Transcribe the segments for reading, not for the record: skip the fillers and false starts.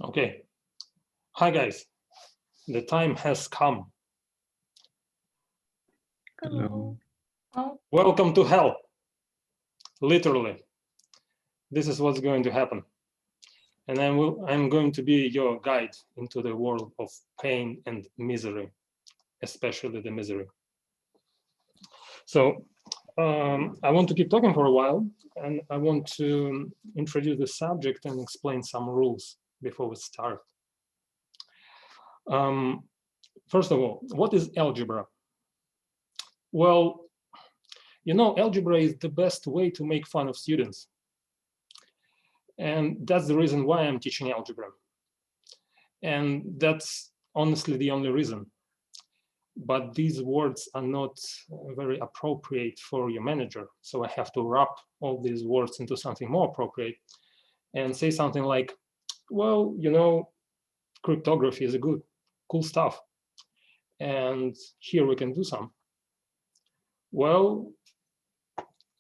Okay. Hi, guys. The time has come. Hello. Welcome to hell. Literally. This is what's going to happen. And I'm going to be your guide into the world of pain and misery, especially the misery. So I want to keep talking for a while, and I want to introduce the subject and explain some rules before we start. First of all, what is algebra? Well, you know, algebra is the best way to make fun of students. And that's the reason why I'm teaching algebra. And that's honestly the only reason. But these words are not very appropriate for your manager. So I have to wrap all these words into something more appropriate and say something like, well, you know, cryptography is a cool stuff. And here we can do some. Well,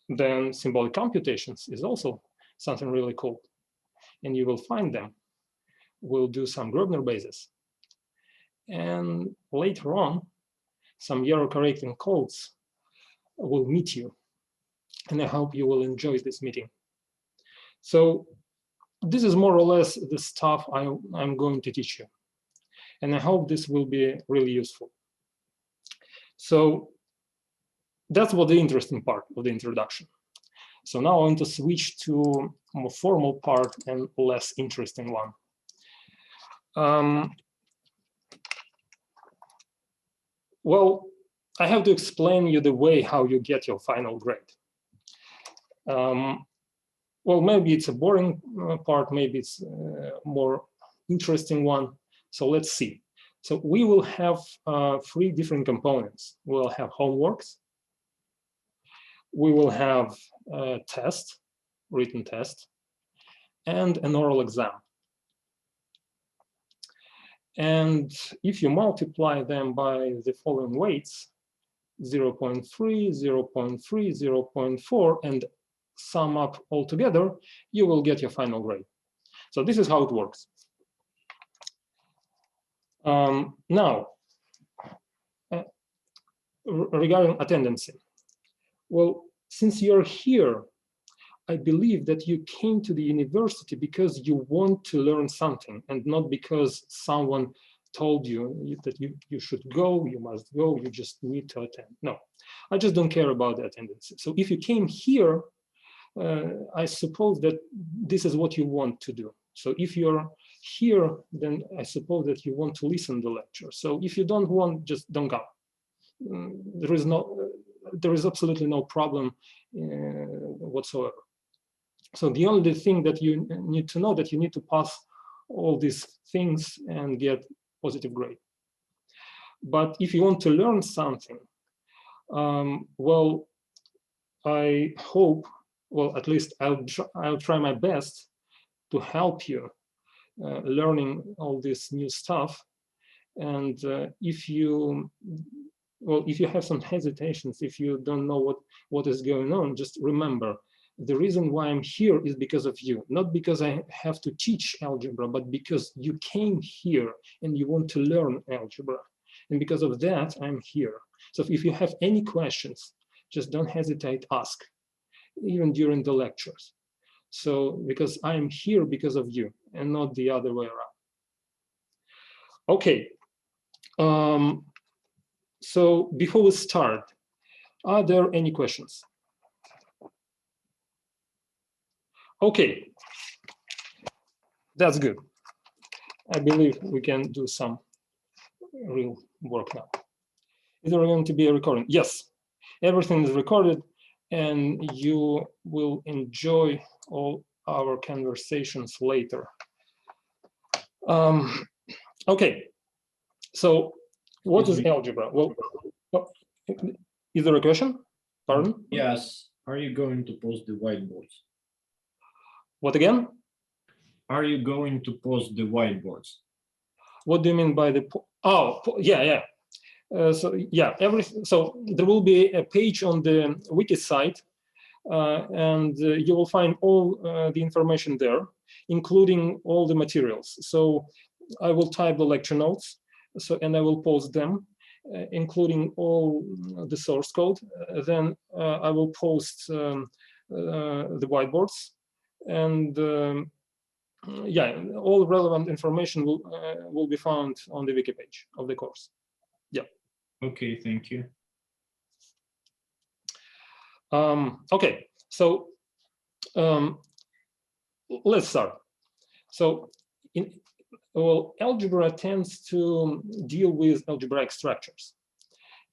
then symbolic computations is also something really cool. And you will find them. We'll do some Grosvenor bases. And later on, some error correcting codes will meet you. And I hope you will enjoy this meeting. So this is more or less the stuff I'm going to teach you. And I hope this will be really useful. So that's what the interesting part of the introduction. So now I want to switch to a more formal part and less interesting one. Well, I have to explain you the way how you get your final grade. Well, maybe it's a boring part, maybe it's a more interesting one. So let's see. So we will have 3 different components. We'll have homeworks. We will have a test, written test, and an oral exam. And if you multiply them by the following weights, 0.3, 0.3, 0.4, and sum up all together, you will get your final grade. So this is how it works. Now, regarding attendance, well, since you're here, I believe that you came to the university because you want to learn something and not because someone told you that you should go, you must go, you just need to attend. No, I just don't care about the attendance. So if you came here, I suppose that this is what you want to do. So if you're here, then I suppose that you want to listen to the lecture. So if you don't want, just don't go. There is absolutely no problem whatsoever. So the only thing that you need to know that you need to pass all these things and get positive grade. But if you want to learn something, well, I hope, well, at least I'll try my best to help you learning all this new stuff. And if you have some hesitations, if you don't know what is going on, just remember, the reason why I'm here is because of you, not because I have to teach algebra, but because you came here and you want to learn algebra. And because of that, I'm here. So if you have any questions, just don't hesitate, ask, even during the lectures. So because I'm here because of you and not the other way around. Okay. So before we start, are there any questions? Okay, that's good. I believe we can do some real work now. Is there going to be a recording? Yes, everything is recorded and you will enjoy all our conversations later. Okay, so what is algebra? Well, is there a question? Pardon? Yes. Are you going to post the whiteboards? What again? Are you going to post the whiteboards? What do you mean by the? Oh, yeah. So yeah, everything. So there will be a page on the wiki site and you will find all the information there, including all the materials. So I will type the lecture notes, and I will post them, including all the source code. Then I will post the whiteboards, and yeah, all relevant information will be found on the wiki page of the course. Yeah. Okay, thank you. Okay, so let's start. So well, algebra tends to deal with algebraic structures.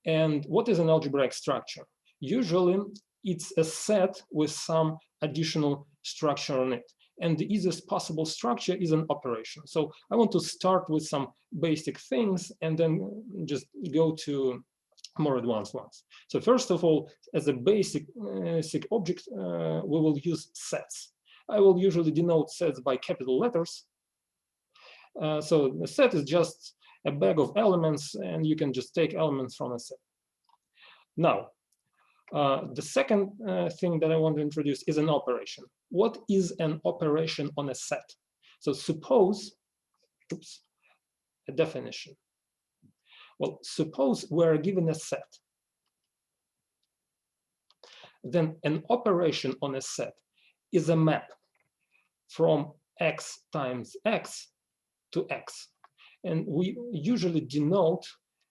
And what is an algebraic structure? Usually, it's a set with some additional structure on it. And the easiest possible structure is an operation. So I want to start with some basic things and then just go to more advanced ones. So first of all, as a basic object, we will use sets. I will usually denote sets by capital letters. So the set is just a bag of elements, and you can just take elements from a set. Now, the second thing that I want to introduce is an operation. What is an operation on a set? So suppose, oops, a definition. Well, suppose we're given a set. Then an operation on a set is a map from x times x to x. And we usually denote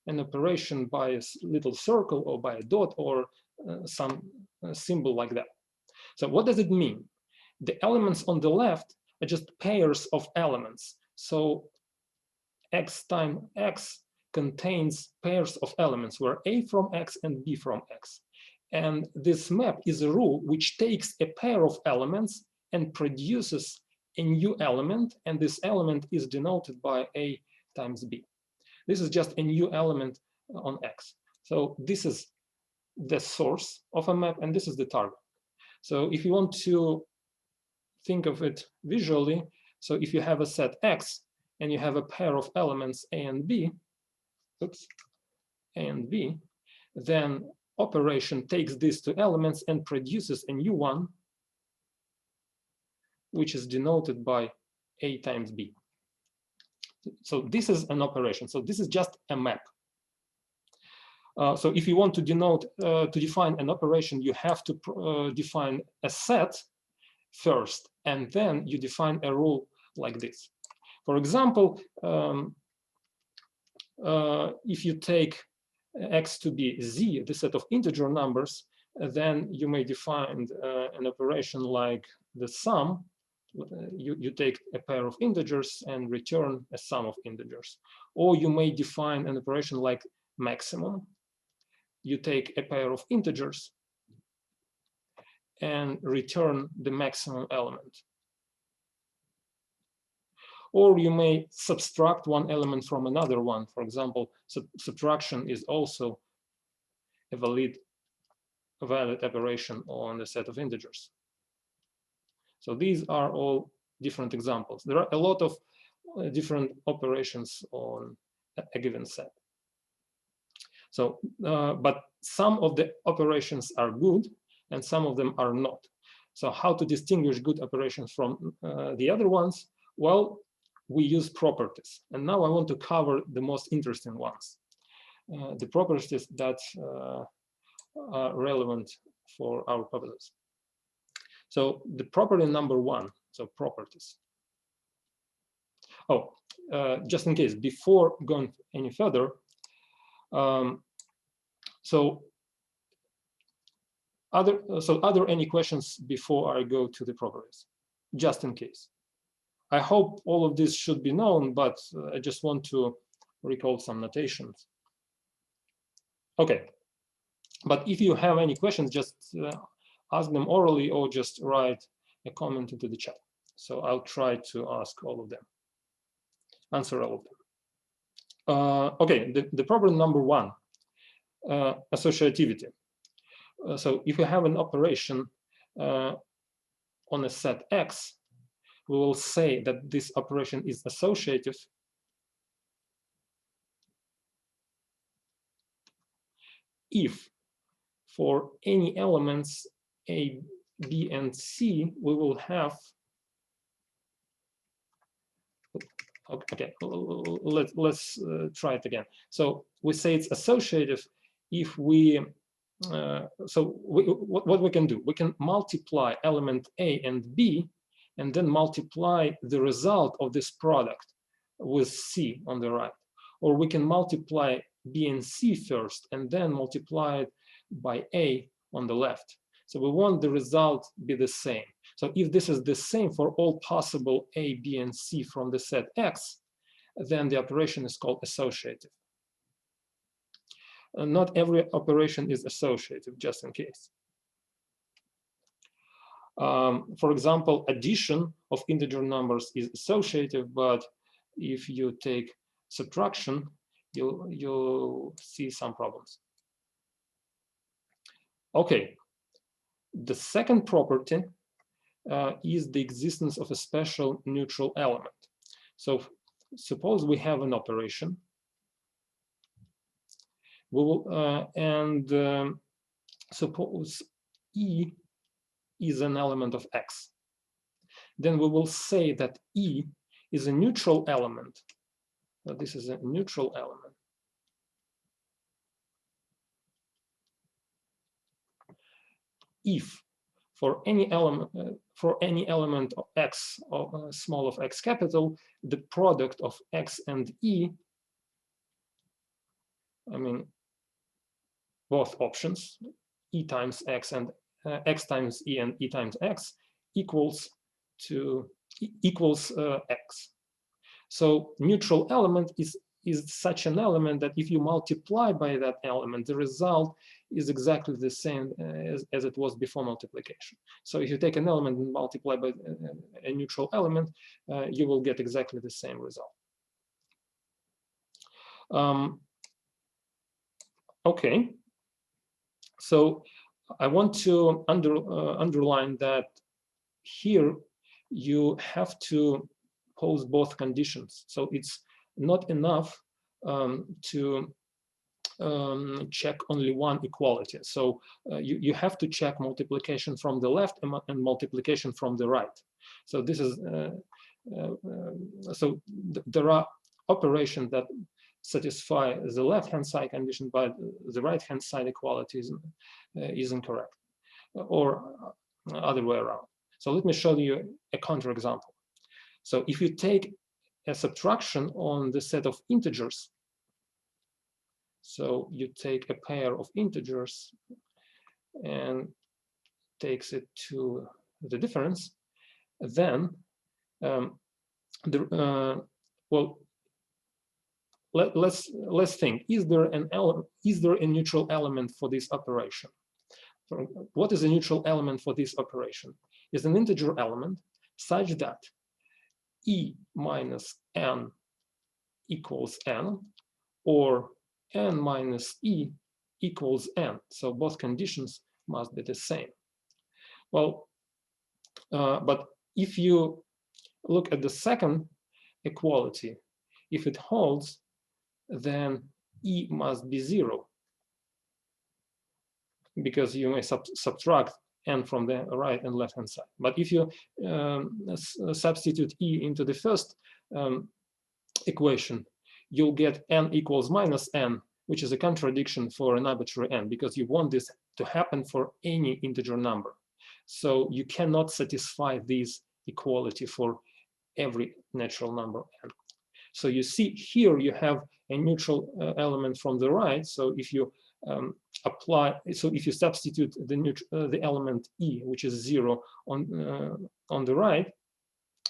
an operation by a little circle or by a dot or some symbol like that. So what does it mean? The elements on the left are just pairs of elements. So x times x contains pairs of elements where a from x and b from x. And this map is a rule which takes a pair of elements and produces a new element, and this element is denoted by a times b. This is just a new element on x. So this is the source of a map, and this is the target. So if you want to think of it visually, so if you have a set x and you have a pair of elements a and b, oops, a and b, then operation takes these two elements and produces a new one, which is denoted by a times b. So this is an operation. So this is just a map. So if you want to denote, to define an operation, you have to define a set first, and then you define a rule like this. For example, if you take x to be z, the set of integer numbers, then you may define an operation like the sum. You take a pair of integers and return a sum of integers. Or you may define an operation like maximum. You take a pair of integers and return the maximum element. Or you may subtract one element from another one. For example, subtraction is also a valid operation on a set of integers. So these are all different examples. There are a lot of different operations on a given set. So, but some of the operations are good and some of them are not. So how to distinguish good operations from the other ones? Well, we use properties. And now I want to cover the most interesting ones. The properties that are relevant for our purposes. So the property number one, so properties. Oh, just in case, before going any further, so are there any questions before I go to the properties? Just in case. I hope all of this should be known, but I just want to recall some notations. Okay, but if you have any questions, just ask them orally or just write a comment into the chat. So I'll try to answer all of them. Okay, the problem number one, associativity. So if you have an operation on a set X, we will say that this operation is associative if for any elements A, B and C, we will have, okay, let's try it again. So we say it's associative if we, what we can do, we can multiply element A and B, and then multiply the result of this product with C on the right. Or we can multiply B and C first, and then multiply it by A on the left. So we want the result be the same. So if this is the same for all possible A, B, and C from the set X, then the operation is called associative. Not every operation is associative, just in case. For example, addition of integer numbers is associative, but if you take subtraction, you'll see some problems. Okay, the second property is the existence of a special neutral element. So suppose we have an operation. We will, suppose E is an element of X. Then we will say that E is a neutral element. This is a neutral element. If for any element of X, or small of X capital, the product of X and E, I mean, both options, E times X and X times E and E times X equals X. So neutral element is such an element that if you multiply by that element, the result is exactly the same as it was before multiplication. So if you take an element and multiply by a neutral element, you will get exactly the same result. Okay, so I want to underline that here you have to pose both conditions. So it's not enough to check only one equality. So you have to check multiplication from the left and multiplication from the right. So this is there are operations that satisfy the left-hand side condition, but the right-hand side equality is incorrect, or other way around. So let me show you a counterexample. So if you take a subtraction on the set of integers, so you take a pair of integers and takes it to the difference, then well, let's think: is there a neutral element for this operation? What is a neutral element for this operation? Is an integer element such that E minus n equals n, or n minus E equals n. So both conditions must be the same. Well, but if you look at the second equality, if it holds, then E must be 0, because you may subtract n from the right and left hand side. But if you substitute E into the first equation, you'll get n equals minus n, which is a contradiction for an arbitrary n, because you want this to happen for any integer number. So you cannot satisfy this equality for every natural number n. So you see here you have a neutral element from the right. So if you if you substitute the element E, which is 0, on the right,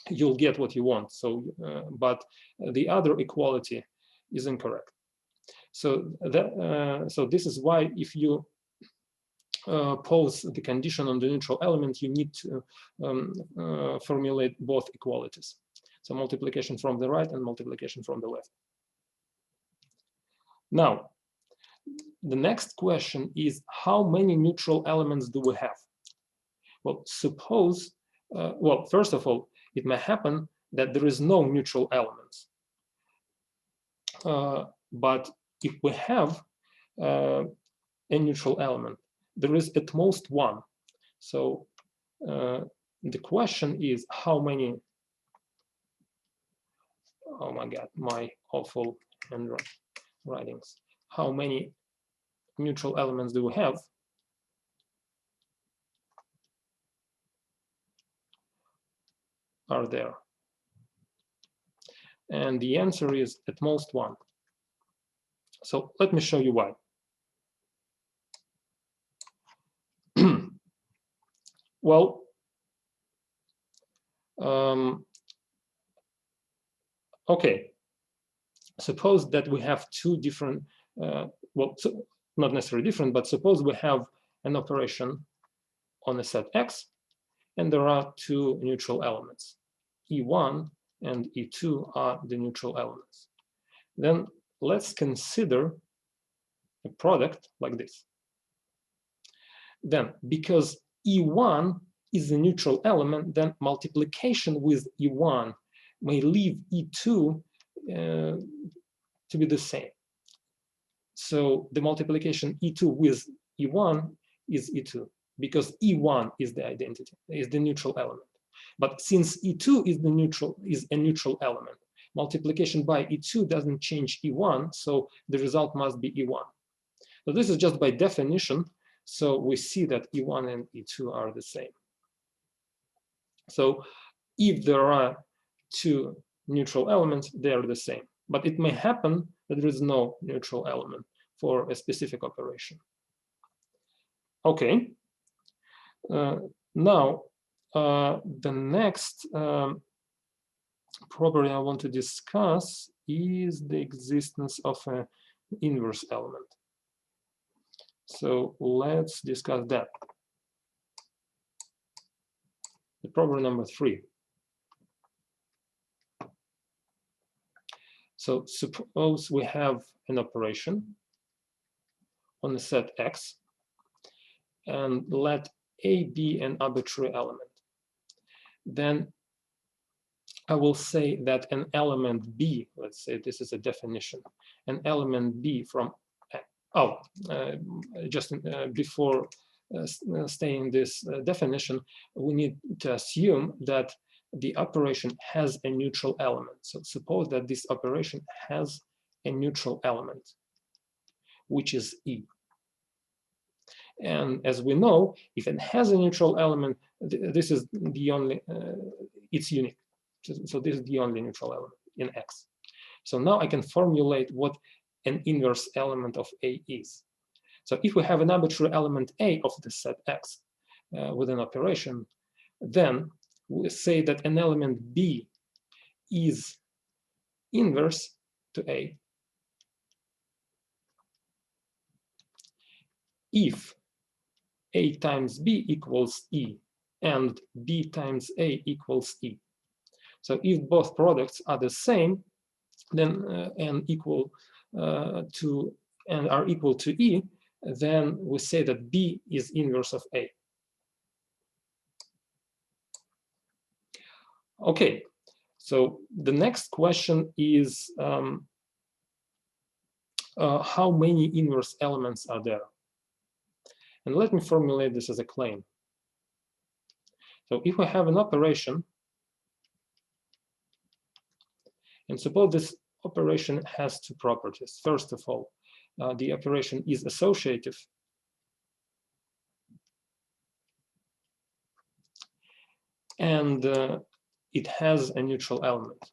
you'll get what you want. So but the other equality is incorrect. So so this is why if you pose the condition on the neutral element, you need to formulate both equalities. So multiplication from the right and multiplication from the left. Now, the next question is, how many neutral elements do we have? Well, suppose, well, first of all, it may happen that there is no neutral elements. But if we have a neutral element, there is at most one. So the question is how many, oh my God, my awful handwritings, how many neutral elements do we have? Are there? And the answer is at most one. So let me show you why. Well, okay, suppose that we have two different, well, so not necessarily different, but suppose we have an operation on a set X, and there are two neutral elements. E1 and E2 are the neutral elements. Then let's consider a product like this. Then, because E1 is a neutral element, then multiplication with E1 may leave E2 to be the same. So the multiplication E2 with E1 is E2, because E1 is the identity, is the neutral element. But since E2 is a neutral element, multiplication by E2 doesn't change E1, so the result must be E1. So this is just by definition, so we see that E1 and E2 are the same. So if there are two neutral elements, they are the same. But it may happen that there is no neutral element for a specific operation. Okay. Now, the next property I want to discuss is the existence of an inverse element. So let's discuss that. The property number 3. So suppose we have an operation on a set X, and let A be an arbitrary element. Then I will say that an element B, let's say this is a definition, an element B from, before staying this definition, we need to assume that the operation has a neutral element. So suppose that this operation has a neutral element, which is E. And as we know, if it has a neutral element, this is the only, it's unique. So this is the only neutral element in X. So now I can formulate what an inverse element of A is. So if we have an arbitrary element A of the set X with an operation, then we say that an element B is inverse to A if A times B equals E and B times A equals E. So if both products are the same, then and are equal to E, then we say that B is inverse of A. Okay, so the next question is how many inverse elements are there? And let me formulate this as a claim. So if we have an operation, and suppose this operation has two properties. First of all, the operation is associative. And it has a neutral element,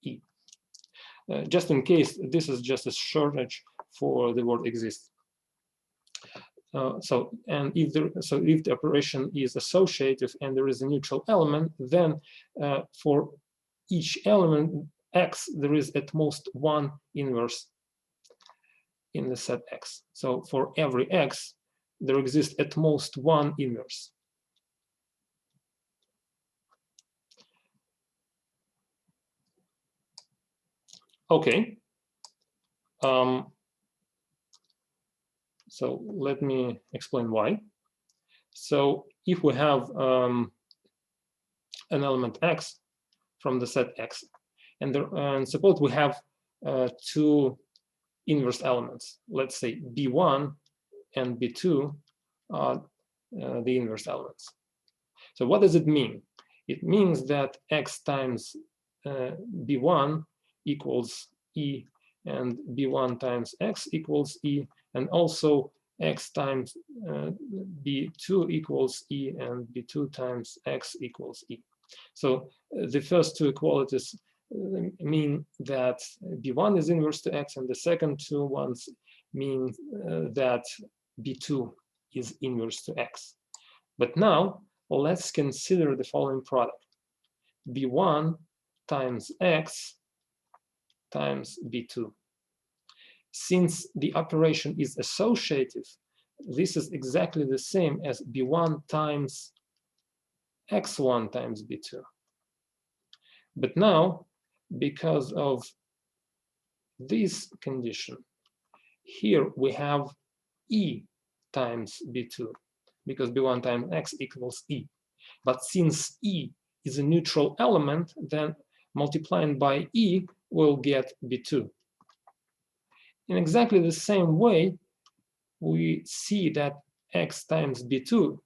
E. Just in case, this is just a shortage for the word exists. So if the operation is associative and there is a neutral element, then for each element X, there is at most one inverse in the set X. So for every X, there exists at most one inverse. Okay. So let me explain why. So if we have an element X from the set X, and suppose we have two inverse elements, let's say B1 and B2 the inverse elements. So what does it mean? It means that x times b1 equals e, and b1 times x equals e, and also x times b2 equals e, and b2 times x equals e. So the first two equalities mean that b1 is inverse to x, and the second two ones mean that b2 is inverse to x. But now let's consider the following product: b1 times x times b2. Since the operation is associative, this is exactly the same as b1 times x1 times b2. But now, because of this condition, here we have e times b2, because b1 times x equals e. But since e is a neutral element, then multiplying by e will get b2. In exactly the same way, we see that x times b2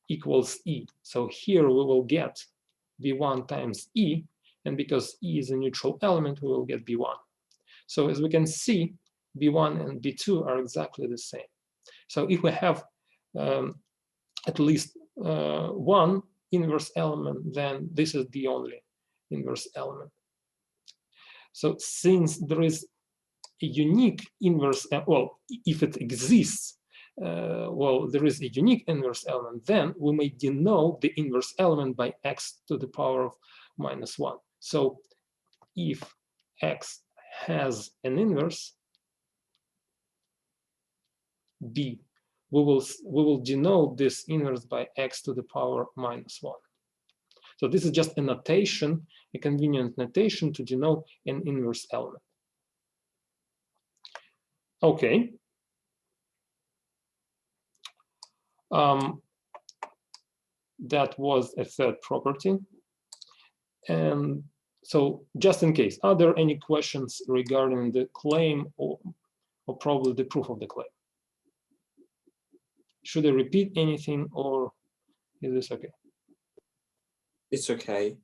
equals e. So here we will get b1 times e, and because e is a neutral element, we will get b1. So as we can see, b1 and b2 are exactly the same. So if we have at least one inverse element, then this is the only inverse element. So since there is a unique inverse, well, if it exists, well, there is a unique inverse element, then we may denote the inverse element by x to the power of -1. So if x has an inverse, b, we will denote this inverse by x to the power -1. So this is just a notation, a convenient notation to denote an inverse element. Okay. That was a third property. And so just in case, are there any questions regarding the claim or probably the proof of the claim? Should I repeat anything, or is this okay? It's okay.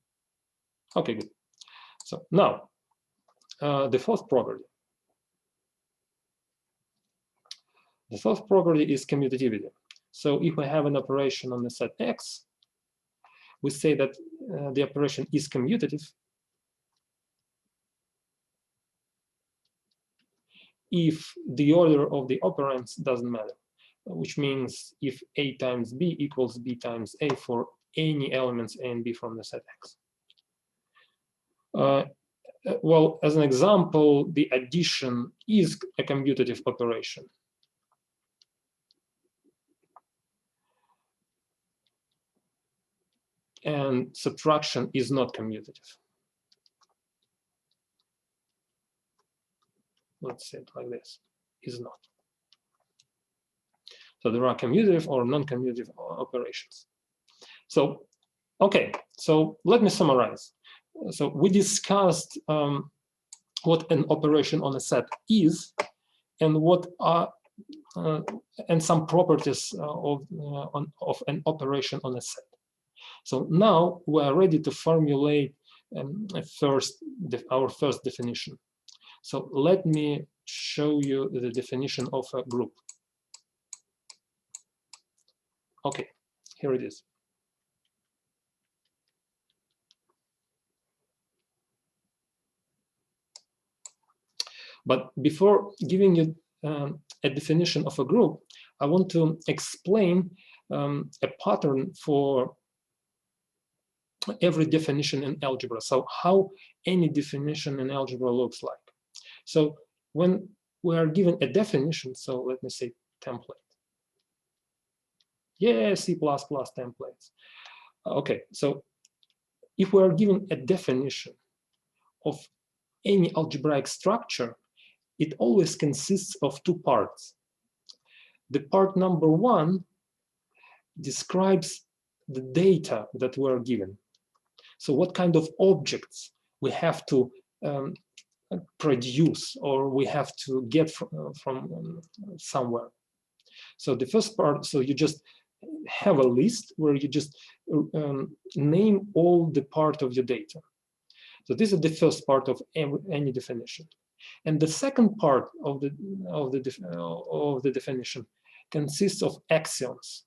Okay, good. So now, the fourth property. The fourth property is commutativity. So if we have an operation on the set X, we say that the operation is commutative if the order of the operands doesn't matter, which means if A times B equals B times A for any elements A and B from the set X. Well, as an example, the addition is a commutative operation. And subtraction is not commutative. Let's say it like this, is not. So there are commutative or non-commutative operations. So, okay, so let me summarize. So we discussed what an operation on a set is, and what are and some properties of an operation on a set. So now we are ready to formulate our first definition. So let me show you the definition of a group. Okay, here it is. But before giving you a definition of a group, I want to explain a pattern for every definition in algebra. So how any definition in algebra looks like. So when we are given a definition, so let me say template. Yeah, C++ templates. Okay, so if we are given a definition of any algebraic structure, it always consists of two parts. The part number one describes the data that we're given. So what kind of objects we have to produce, or we have to get from somewhere. So the first part, so you just have a list where you just name all the part of your data. So this is the first part of any definition. And the second part of the definition consists of axioms.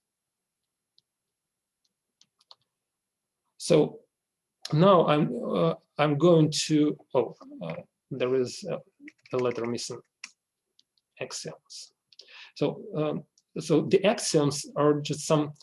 So now I'm going to, there is a letter missing, axioms. So so the axioms are just some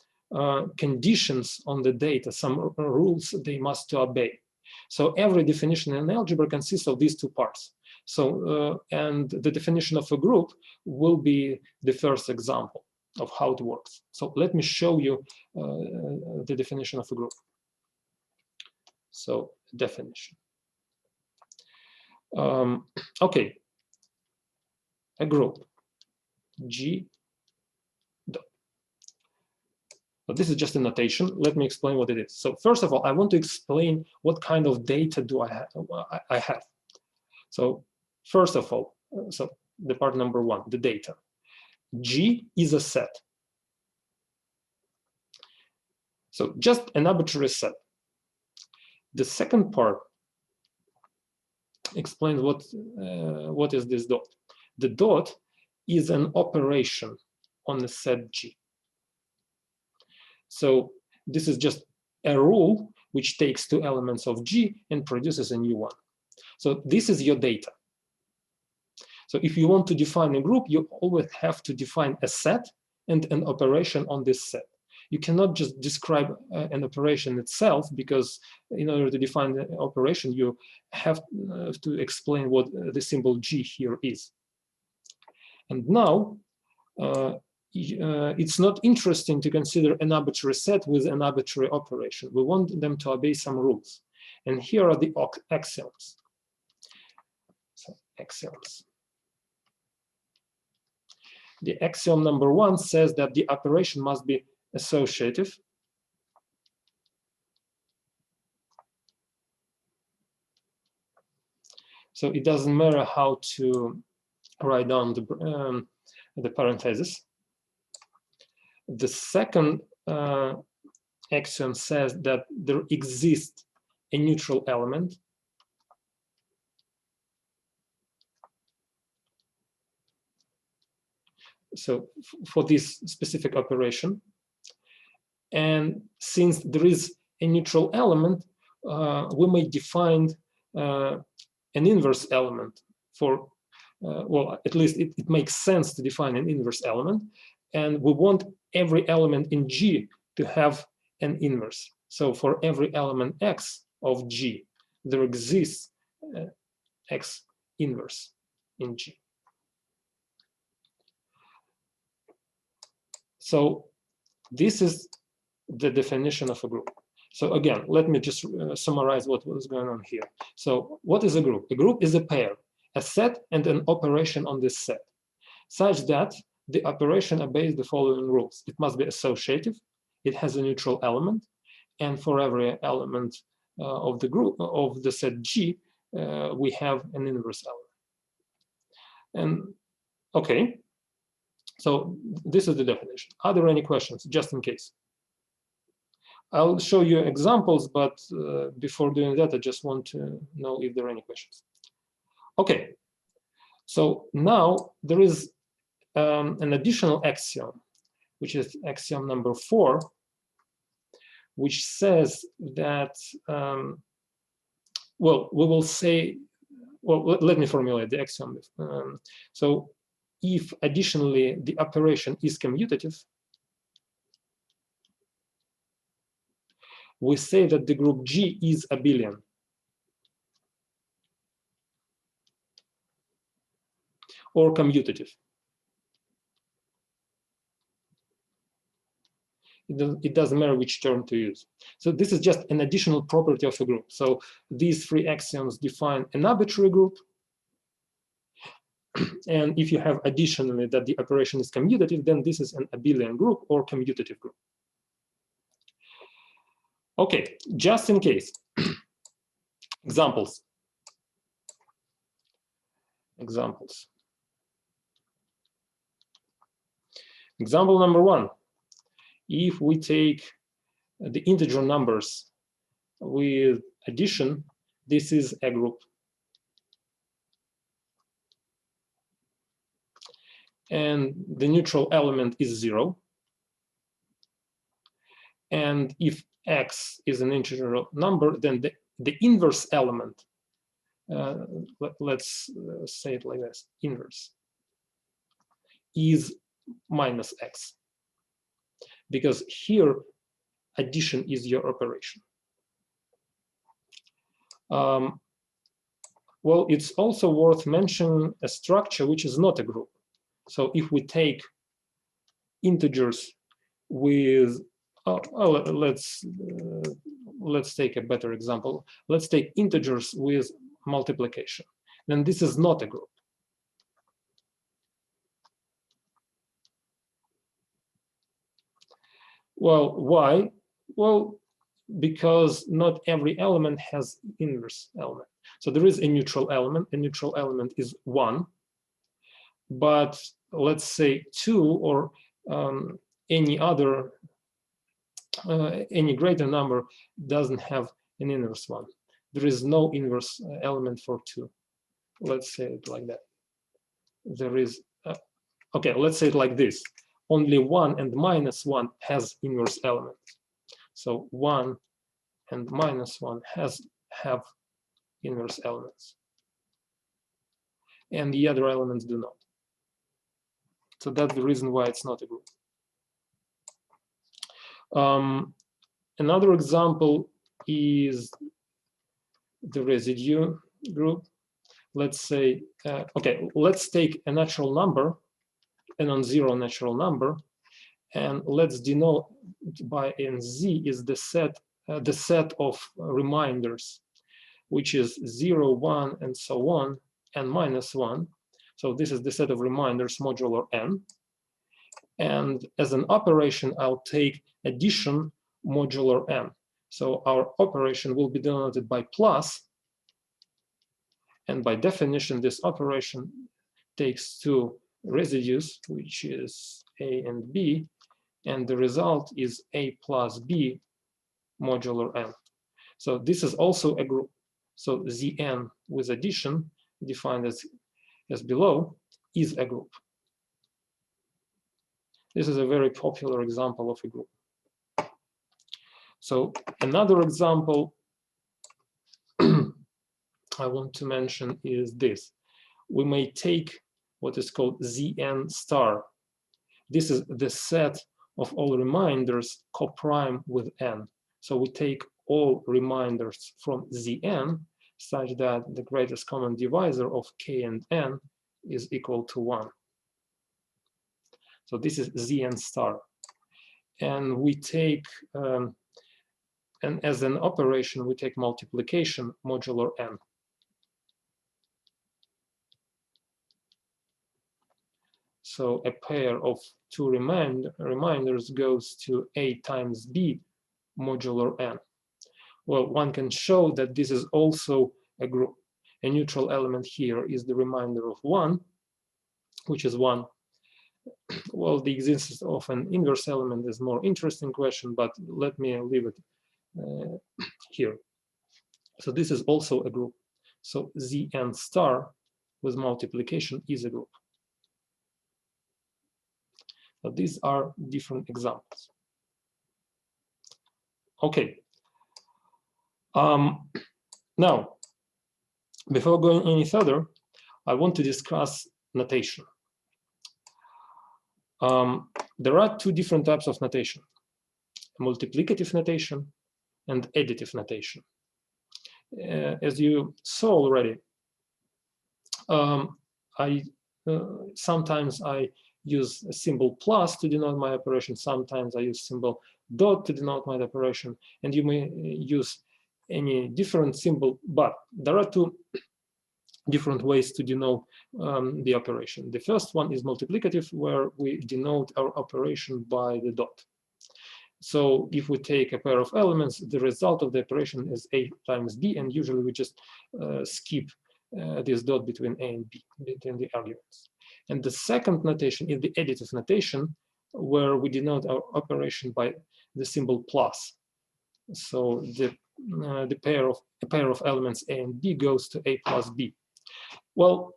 conditions on the data, some rules they must obey. So every definition in algebra consists of these two parts. So and the definition of a group will be the first example of how it works. So let me show you the definition of a group. So definition. Okay, a group G dot. But this is just a notation. Let me explain what it is. So first of all, I want to explain what kind of data do I have. So first of all, so the part number one, the data. G is a set. So just an arbitrary set. The second part explains what is this dot. The dot is an operation on the set G. So this is just a rule which takes two elements of G and produces a new one. So this is your data. So if you want to define a group, you always have to define a set and an operation on this set. You cannot just describe an operation itself, because in order to define the operation, you have to explain what the symbol G here is. And now, it's not interesting to consider an arbitrary set with an arbitrary operation. We want them to obey some rules. And here are the axioms. So, axioms. The axiom number one says that the operation must be associative. So it doesn't matter how to write down the parentheses. The second axiom says that there exists a neutral element. So for this specific operation. And since there is a neutral element, we may define an inverse element for, well, at least it makes sense to define an inverse element. And we want every element in G to have an inverse. So for every element X of G, there exists X inverse in G. So this is the definition of a group. So again, let me just summarize what was going on here. So what is a group? A group is a pair, a set and an operation on this set, such that the operation obeys the following rules. It must be associative, it has a neutral element, and for every element of the group, of the set G, we have an inverse element. And okay, so this is the definition. Are there any questions, just in case? I'll show you examples, but before doing that, I just want to know if there are any questions. Okay, so now there is an additional axiom, which is axiom number 4, which says that, well, we will say, well, let me formulate the axiom. So if additionally the operation is commutative, we say that the group G is abelian. Or commutative. It doesn't matter which term to use. So this is just an additional property of a group. So these three axioms define an arbitrary group. And if you have additionally that the operation is commutative, then this is an abelian group or commutative group. Okay, just in case. Examples. Example number 1. If we take the integer numbers with addition, this is a group. And the neutral element is 0. And if x is an integer number, then the inverse element, let's say it like this, inverse, is minus x. Because here, addition is your operation. Well, it's also worth mentioning a structure which is not a group. So if we take integers with, let's take a better example. Let's take integers with multiplication. Then this is not a group. Well, why? Well, because not every element has inverse element. So there is a neutral element. A neutral element is 1. But let's say 2 or any other, any greater number doesn't have an inverse one. There is no inverse element for 2. Let's say it like that. There is, okay, let's say it like this. Only 1 and minus 1 has inverse element. So 1 and minus 1 have inverse elements. And the other elements do not. So that's the reason why it's not a group. Another example is the residue group. Let's say, okay, let's take a natural number, a non-zero natural number, and let's denote by NZ is the set of reminders, which is 0, 1, and so on, and minus 1. So this is the set of reminders modular n. And as an operation, I'll take addition modular n. So our operation will be denoted by plus. And by definition, this operation takes two residues, which is a and b. And the result is a plus b modular n. So this is also a group. So Zn with addition, defined as below, is a group. This is a very popular example of a group. So another example I want to mention is this. We may take what is called Zn star. This is the set of all reminders coprime with n. So we take all reminders from Zn such that the greatest common divisor of k and n is equal to 1. So this is Zn star. And we take, and as an operation, we take multiplication modular n. So a pair of two reminders goes to a times b modular n. Well, one can show that this is also a group. A neutral element here is the reminder of 1, which is 1. Well, the existence of an inverse element is a more interesting question, but let me leave it here. So this is also a group. So Zn star with multiplication is a group. So these are different examples. Okay. Now, before going any further, I want to discuss notation. There are two different types of notation: multiplicative notation and additive notation. As you saw already, sometimes I use a symbol plus to denote my operation. Sometimes I use symbol dot to denote my operation, and you may use any different symbol, but there are two different ways to denote the operation. The first one is multiplicative, where we denote our operation by the dot. So if we take a pair of elements, the result of the operation is a times b, and usually we just skip this dot between a and b, between the arguments. And the second notation is the additive notation, where we denote our operation by the symbol plus. So a pair of elements A and B goes to A plus B. Well,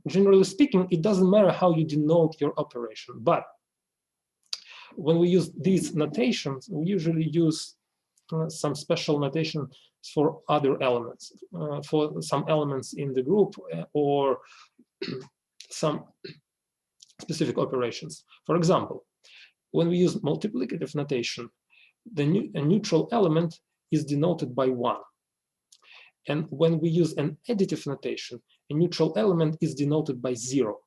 generally speaking, it doesn't matter how you denote your operation, but when we use these notations, we usually use some special notation for other elements, for some elements in the group or some specific operations. For example, when we use multiplicative notation, a neutral element is denoted by 1. And when we use an additive notation, a neutral element is denoted by 0.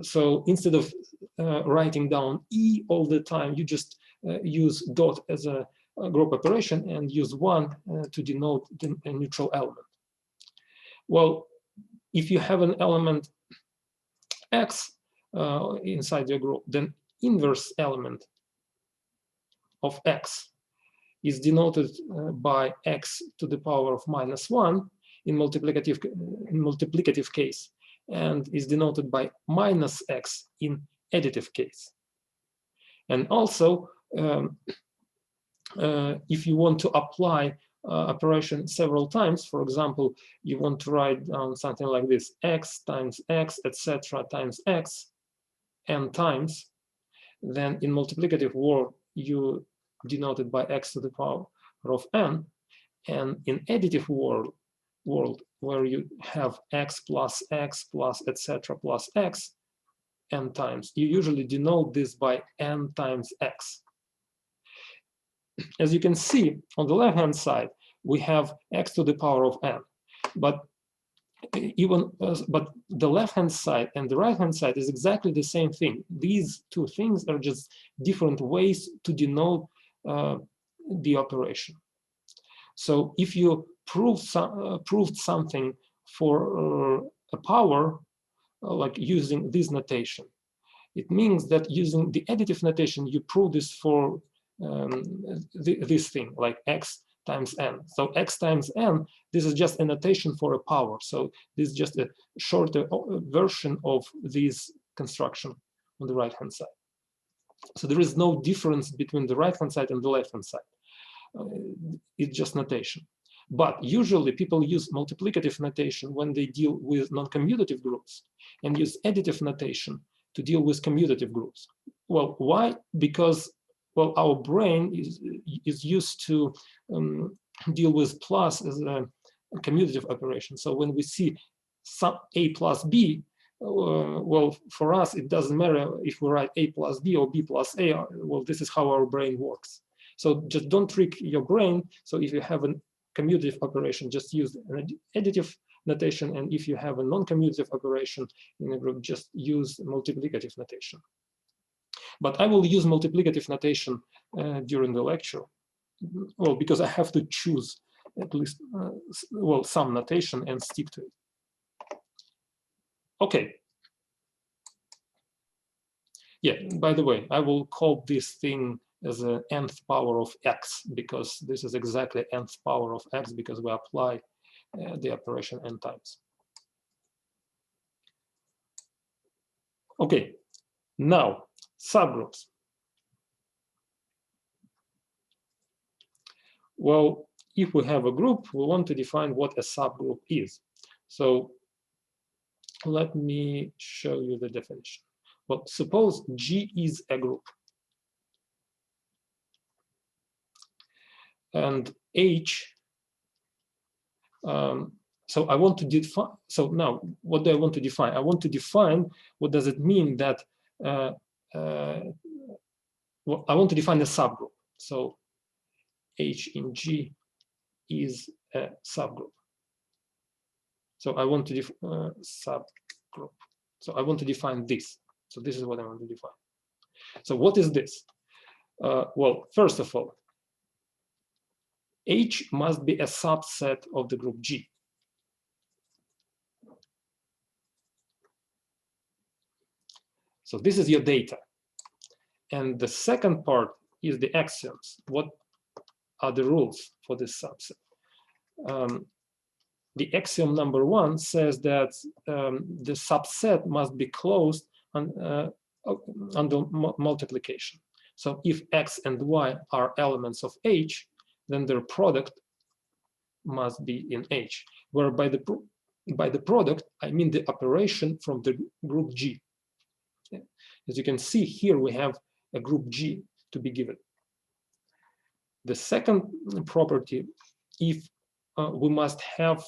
So instead of writing down E all the time, you just use dot as a group operation and use 1 to denote a neutral element. Well, if you have an element X inside your group, then inverse element of X is denoted by X to the power of -1 in multiplicative case, and is denoted by -x in additive case. And also, if you want to apply operation several times, for example, you want to write down something like this: x times x, etc., times x, n times, then in multiplicative world, you denote it by x to the power of n, and in additive world where you have x plus etc. plus x n times, you usually denote this by n times x. As you can see on the left hand side, we have x to the power of n, but the left hand side and the right hand side is exactly the same thing. These two things are just different ways to denote the operation. So if you proved something for a power, like using this notation, it means that using the additive notation, you prove this for this thing, like x times n. So x times n, this is just a notation for a power. So this is just a shorter version of this construction on the right-hand side. So there is no difference between the right-hand side and the left-hand side. It's just notation. But usually people use multiplicative notation when they deal with non-commutative groups, and use additive notation to deal with commutative groups. Well, why? Because, well, our brain is used to deal with plus as a commutative operation. So when we see some a plus b, well, for us, it doesn't matter if we write a plus b or b plus a. Well, this is how our brain works. So just don't trick your brain. So if you have a commutative operation, just use an additive notation. And if you have a non-commutative operation in a group, just use multiplicative notation. But I will use multiplicative notation during the lecture. Well, because I have to choose at least, well, some notation and stick to it. Okay. Yeah, by the way, I will call this thing as an nth power of x, because this is exactly nth power of x, because we apply the operation n times. Okay, now subgroups. Well, if we have a group, we want to define what a subgroup is. So let me show you the definition. Well, suppose G is a group, and H, so I want to define, so now what do I want to define? I want to define what does it mean that, well, I want to define a subgroup. So H in G is a subgroup. So I want to define subgroup. So I want to define this. So this is what I want to define. So what is this? Well, first of all, H must be a subset of the group G. So this is your data. And the second part is the axioms. What are the rules for this subset? the axiom number 1 says that the subset must be closed under multiplication. So if x and y are elements of H, then their product must be in H, where by the product, I mean the operation from the group G. As you can see here, we have a group G to be given. The second property, if we must have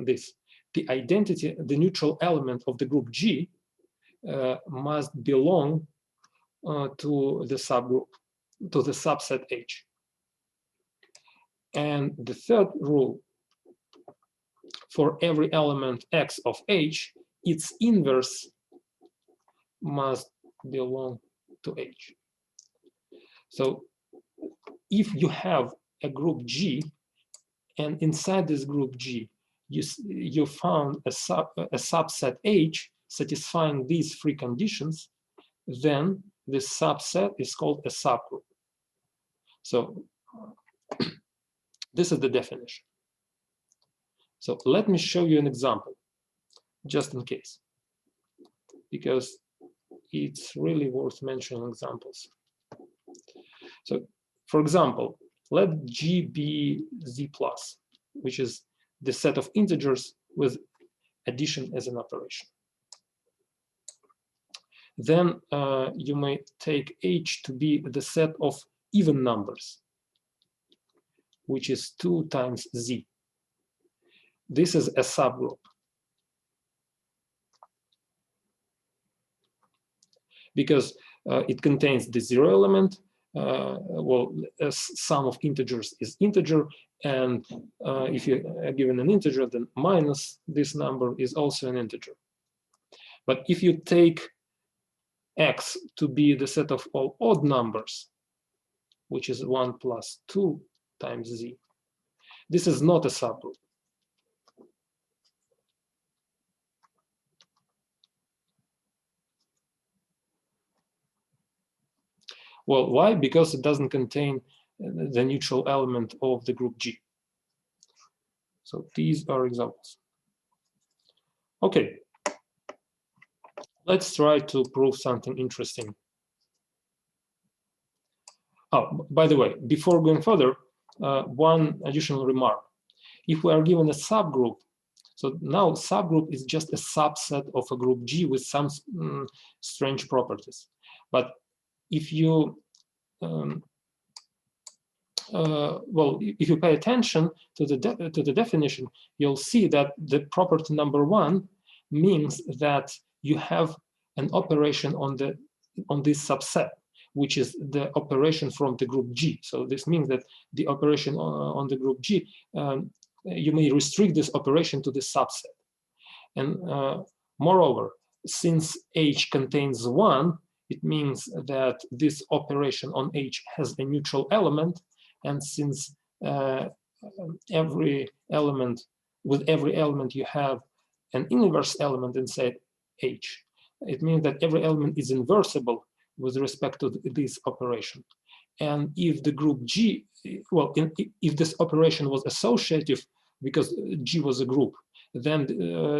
this, the identity, the neutral element of the group G must belong to the subgroup, to the subset H. And the third rule, for every element X of H, its inverse must belong to H. So if you have a group G, and inside this group G, you found a subset H satisfying these three conditions, then this subset is called a subgroup. So this is the definition. So let me show you an example, just in case, because it's really worth mentioning examples. So for example, let G be Z plus, which is the set of integers with addition as an operation. Then you may take H to be the set of even numbers, which is 2 times Z. This is a subgroup. Because it contains the zero element, well, a sum of integers is integer, and if you are given an integer, then minus this number is also an integer. But if you take X to be the set of all odd numbers, which is 1 plus 2 times Z, this is not a subgroup. Well, why? Because it doesn't contain the neutral element of the group G. So these are examples. Okay, let's try to prove something interesting. Oh, by the way, before going further, one additional remark. If we are given a subgroup, so now subgroup is just a subset of a group G with some strange properties. But if you well, if you pay attention to the definition, you'll see that the property number 1 means that you have an operation on this subset, which is the operation from the group G. So this means that the operation on the group G, you may restrict this operation to this subset. And moreover, since H contains 1, it means that this operation on H has a neutral element. And since with every element you have an inverse element inside H, it means that every element is inversible with respect to this operation. And if the group G, well, if this operation was associative, because G was a group, then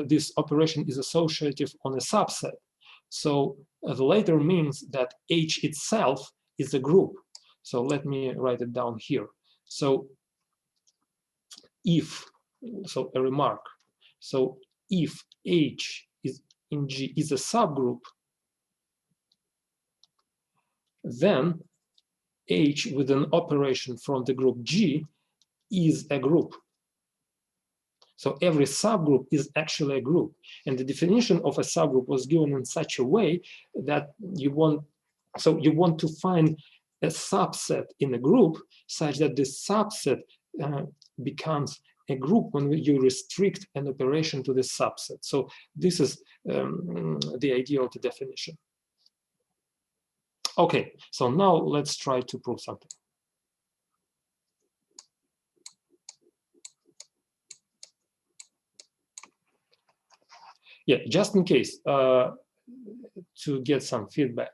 this operation is associative on a subset. So the latter means that H itself is a group. So let me write it down here. So if, so a remark, so if H is in G is a subgroup, then H with an operation from the group G is a group. So every subgroup is actually a group. And the definition of a subgroup was given in such a way that you want to find a subset in a group such that this subset becomes a group when you restrict an operation to the subset. So this is the idea of the definition. Okay, so now let's try to prove something. Yeah, just in case, to get some feedback.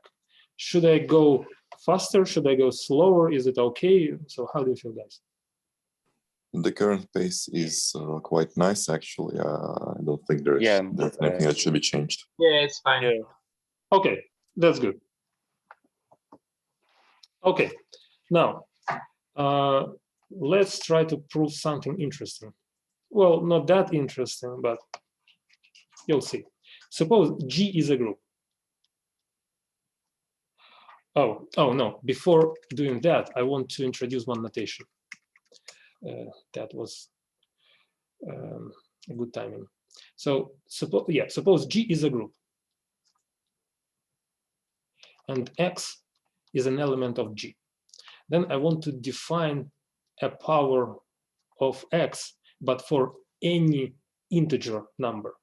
Should I go faster? Should I go slower? Is it okay? So how do you feel, guys? The current pace is quite nice, actually. I don't think there's anything that should be changed. Yeah, it's fine. Yeah. Okay, that's good. Okay, now let's try to prove something interesting. Well, not that interesting, but you'll see. Suppose G is a group. Oh no, before doing that, I want to introduce one notation. That was a good timing. So suppose G is a group and X is an element of G. Then I want to define a power of X, but for any integer number.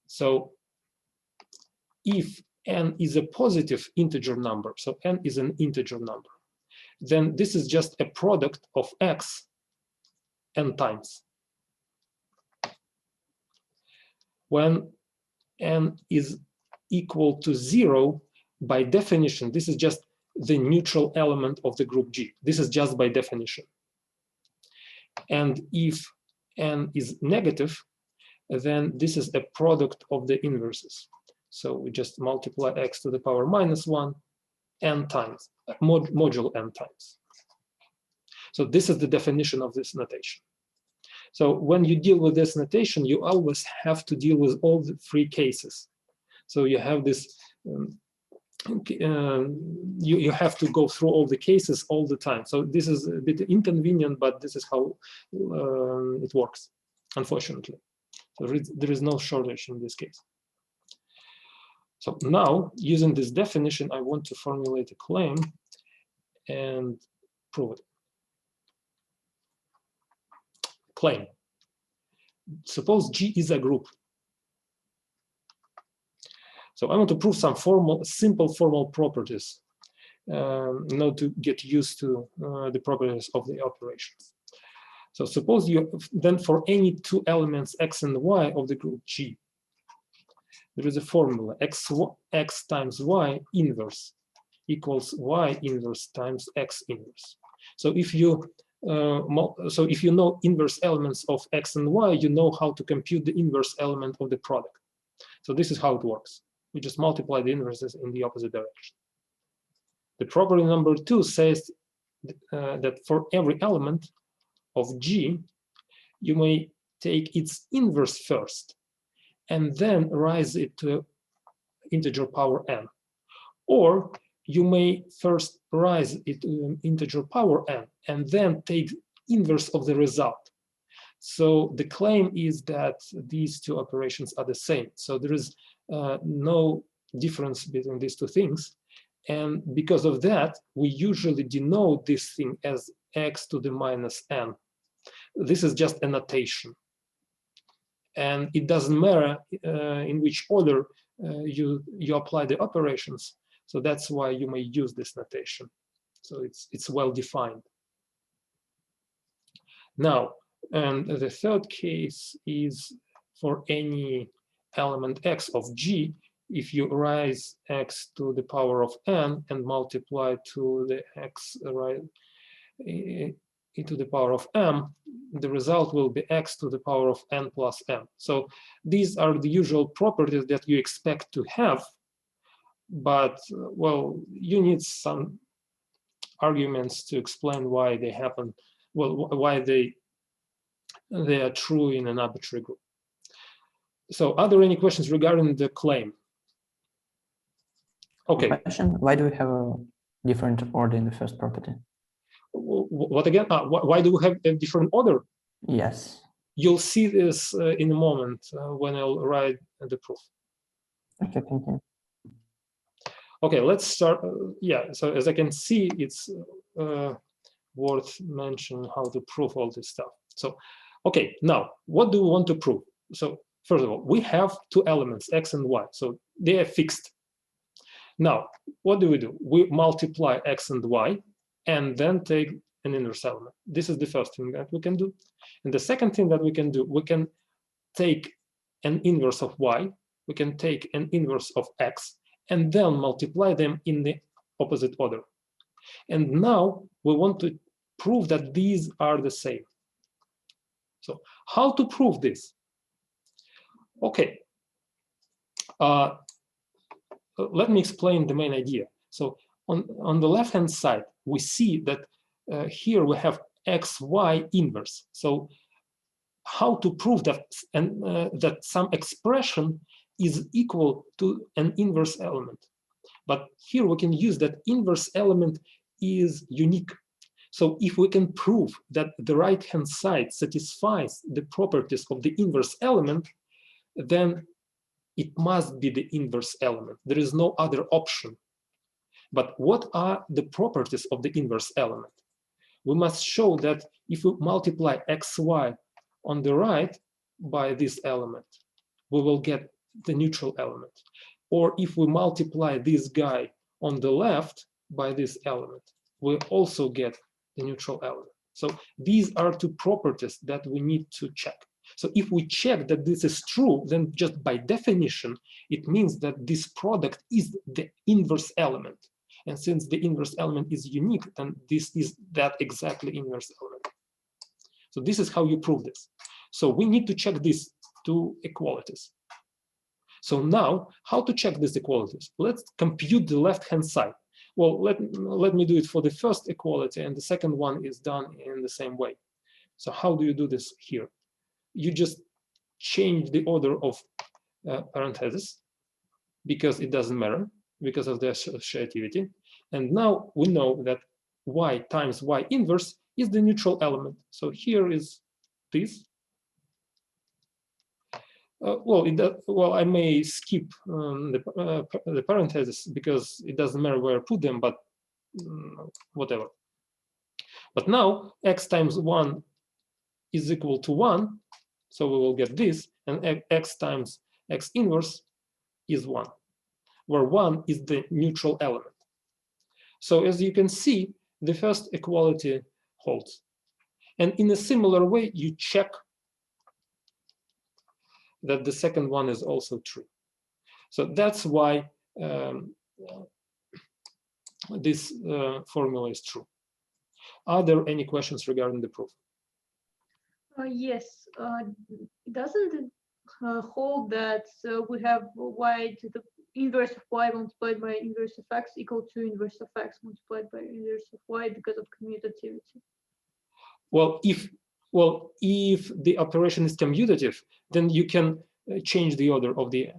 So if n is a positive integer number, so n is an integer number, then this is just a product of X n times. When n is equal to 0, by definition, this is just the neutral element of the group G. This is just by definition. And if n is negative, then this is a product of the inverses. So we just multiply x to the power -1 n times, modulo n times. So this is the definition of this notation. So when you deal with this notation, you always have to deal with all the three cases. So you have this, you have to go through all the cases all the time. So this is a bit inconvenient, but this is how it works, unfortunately. So there is no shortage in this case. So now, using this definition, I want to formulate a claim and prove it. Claim. Suppose G is a group. So I want to prove some simple formal properties in order to get used to the properties of the operations. So suppose then for any two elements x and y of the group G, there is a formula x times y inverse equals y inverse times x inverse. So if you know inverse elements of x and y, you know how to compute the inverse element of the product. So this is how it works. We just multiply the inverses in the opposite direction. The property number 2 says that for every element of G, you may take its inverse first and then raise it to integer power n. Or you may first raise it to integer power n and then take inverse of the result. So the claim is that these two operations are the same. So there is no difference between these two things. And because of that, we usually denote this thing as x to the minus n. This is just a notation. And it doesn't matter in which order you apply the operations. So that's why you may use this notation. So it's well defined. Now, and the third case is for any element x of G, if you raise x to the power of n and multiply to the x right into the power of m, the result will be x to the power of n plus m. So these are the usual properties that you expect to have, but well, you need some arguments to explain why they happen, well, why they are true in an arbitrary group. So are there any questions regarding the claim? Okay. Question, why do we have a different order in the first property? What again? Why do we have a different order? Yes. You'll see this in a moment when I'll write the proof. Okay, thank you. Okay, let's start. Yeah, so as I can see, it's worth mentioning how to prove all this stuff. So, okay, now, what do we want to prove? So, first of all, we have two elements, x and y, so they are fixed. Now, what do? We multiply x and y, and then take an inverse element. This is the first thing that we can do. And the second thing that we can do, we can take an inverse of y, we can take an inverse of x, and then multiply them in the opposite order. And now we want to prove that these are the same. So how to prove this? Okay. Let me explain the main idea. So on the left-hand side, we see that here we have xy inverse. So how to prove that that some expression is equal to an inverse element? But here we can use that inverse element is unique. So if we can prove that the right-hand side satisfies the properties of the inverse element, then it must be the inverse element. There is no other option. But what are the properties of the inverse element? We must show that if we multiply xy on the right by this element, we will get the neutral element. Or if we multiply this guy on the left by this element, we also get the neutral element. So these are two properties that we need to check. So if we check that this is true, then just by definition, it means that this product is the inverse element. And since the inverse element is unique, then this is that exactly inverse element. So this is how you prove this. So we need to check these two equalities. So now, how to check these equalities? Let's compute the left-hand side. Well, let me do it for the first equality, and the second one is done in the same way. So how do you do this here? You just change the order of parentheses, because it doesn't matter, because of the associativity. And now we know that y times y inverse is the neutral element. So here is this. Well, I may skip the parentheses because it doesn't matter where I put them, but whatever. But now x times 1 is equal to 1, so we will get this, and x times x inverse is 1, where 1 is the neutral element. So as you can see, the first equality holds. And in a similar way, you check that the second one is also true. So that's why this formula is true. Are there any questions regarding the proof? Yes. Doesn't it hold that we have y to the inverse of y multiplied by inverse of x equal to inverse of x multiplied by inverse of y because of commutativity? Well, if the operation is commutative, then you can change the order of the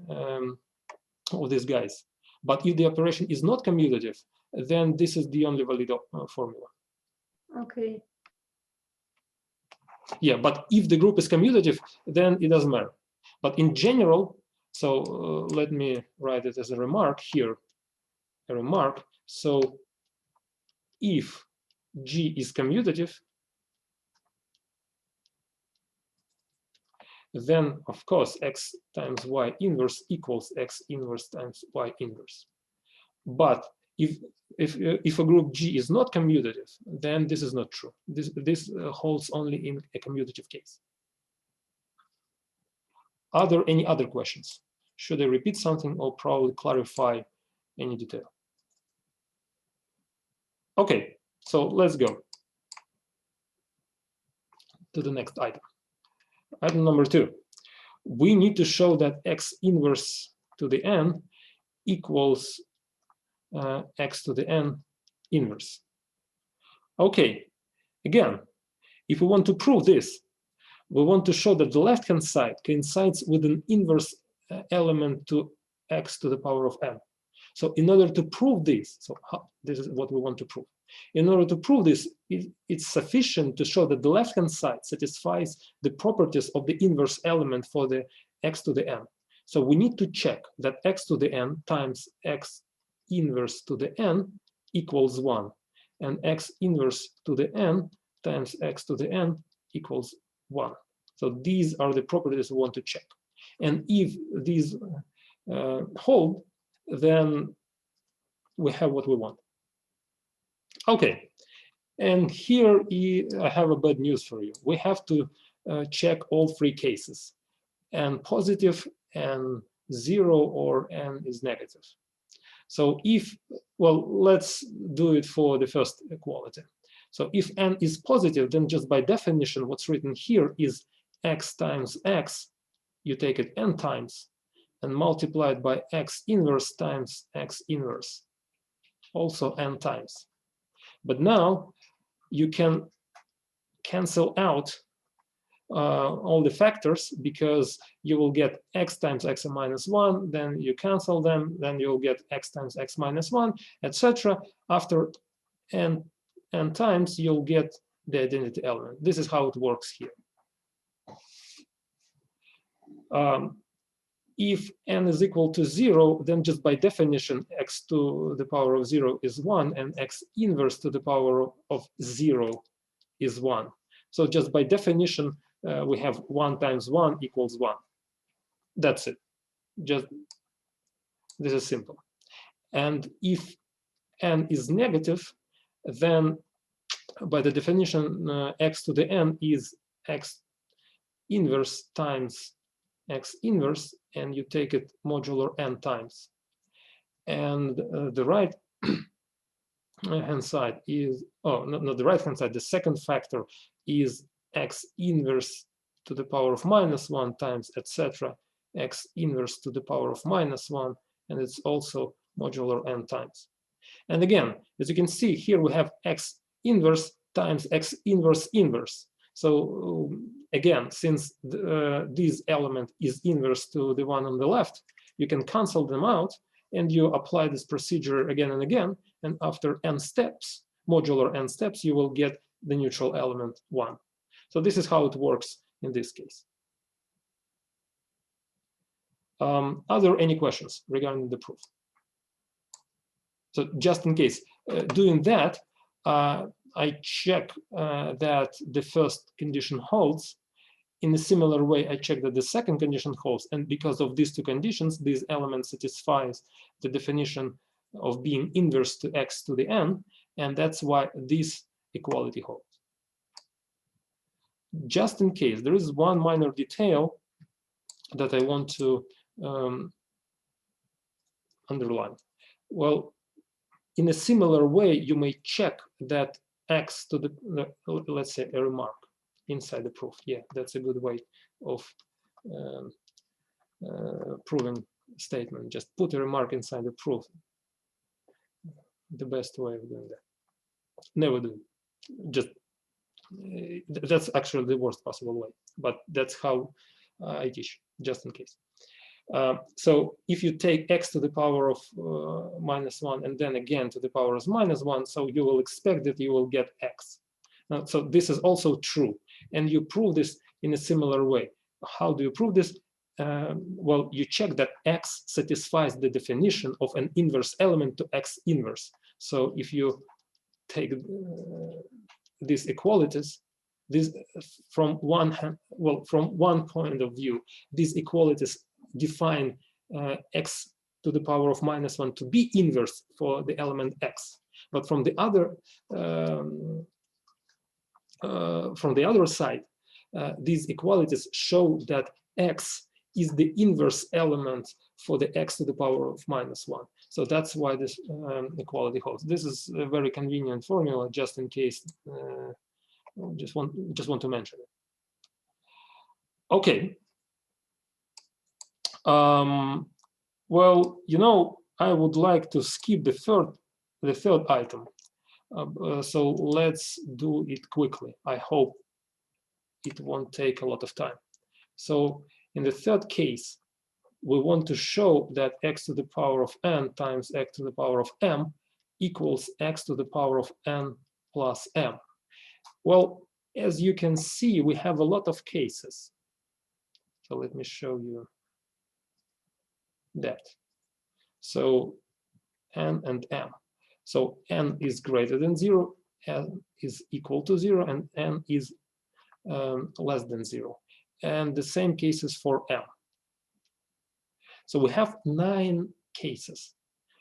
of these guys. But if the operation is not commutative, then this is the only valid formula. Okay. Yeah, but if the group is commutative, then it doesn't matter. But in general, so let me write it as a remark here. A remark. So if G is commutative, then of course x times y inverse equals x inverse times y inverse. But if a group G is not commutative, then this is not true. This holds only in a commutative case. Are there any other questions? Should I repeat something or probably clarify any detail? Okay, so let's go to the next item. Item number 2. We need to show that x inverse to the n equals x to the n inverse. Okay, again, if we want to prove this, we want to show that the left-hand side coincides with an inverse element to x to the power of n. So in order to prove this, this is what we want to prove. In order to prove this, it's sufficient to show that the left-hand side satisfies the properties of the inverse element for the x to the n. So we need to check that x to the n times x inverse to the n equals 1, and x inverse to the n times x to the n equals 1. So these are the properties we want to check. And if these hold, then we have what we want. Okay, and here I have a bad news for you. We have to check all 3 cases, n positive, n 0, or n is negative. So let's do it for the first equality. So if n is positive, then just by definition, what's written here is x times x, you take it n times, and multiply it by x inverse times x inverse, also n times. But now you can cancel out all the factors, because you will get x times x minus 1, then you cancel them, then you'll get x times x minus 1, etc. After n times, you'll get the identity element. This is how it works here. If n is equal to 0, then just by definition, x to the power of 0 is 1, and x inverse to the power of 0 is 1. So just by definition, we have 1 times 1 equals 1. That's it. Just this is simple. And if n is negative, then by the definition, x to the n is x inverse times x inverse, and you take it modular n times. And the right hand side is, oh, not the right hand side, the second factor is x inverse to the power of minus 1 times, etc., x inverse to the power of minus 1, and it's also modular n times. And again, as you can see, here we have x inverse times x inverse inverse. So again, since this element is inverse to the one on the left, you can cancel them out, and you apply this procedure again and again, and after n steps, modular n steps, you will get the neutral element 1. So this is how it works in this case. Are there any questions regarding the proof? So just in case, doing that, I check that the first condition holds. In a similar way, I check that the second condition holds. And because of these two conditions, this element satisfies the definition of being inverse to x to the n. And that's why this equality holds. Just in case, there is one minor detail that I want to underline. Well, in a similar way, you may check that x to the, let's say, a remark inside the proof. Yeah, that's a good way of proving statement. Just put a remark inside the proof. The best way of doing that. Never do it. Just that's actually the worst possible way, but that's how I teach, just in case. So if you take x to the power of minus 1 and then again to the power of minus 1, so you will expect that you will get x. So this is also true, and you prove this in a similar way. How do you prove this? Well, you check that x satisfies the definition of an inverse element to x inverse. So if you take these equalities, this from one hand, well, from one point of view, these equalities define x to the power of minus 1 to be inverse for the element x. But from the other side, these equalities show that x is the inverse element for the x to the power of minus 1. So that's why this equality holds. This is a very convenient formula, just in case. Just want to mention it. Okay. Well, you know, I would like to skip the third item. So let's do it quickly. I hope it won't take a lot of time. So in the third case, we want to show that x to the power of n times x to the power of m equals x to the power of n plus m. Well, as you can see, we have a lot of cases. So let me show you that. So n and m. So n is greater than 0, n is equal to 0, and n is less than 0. And the same cases for m. So we have 9 cases.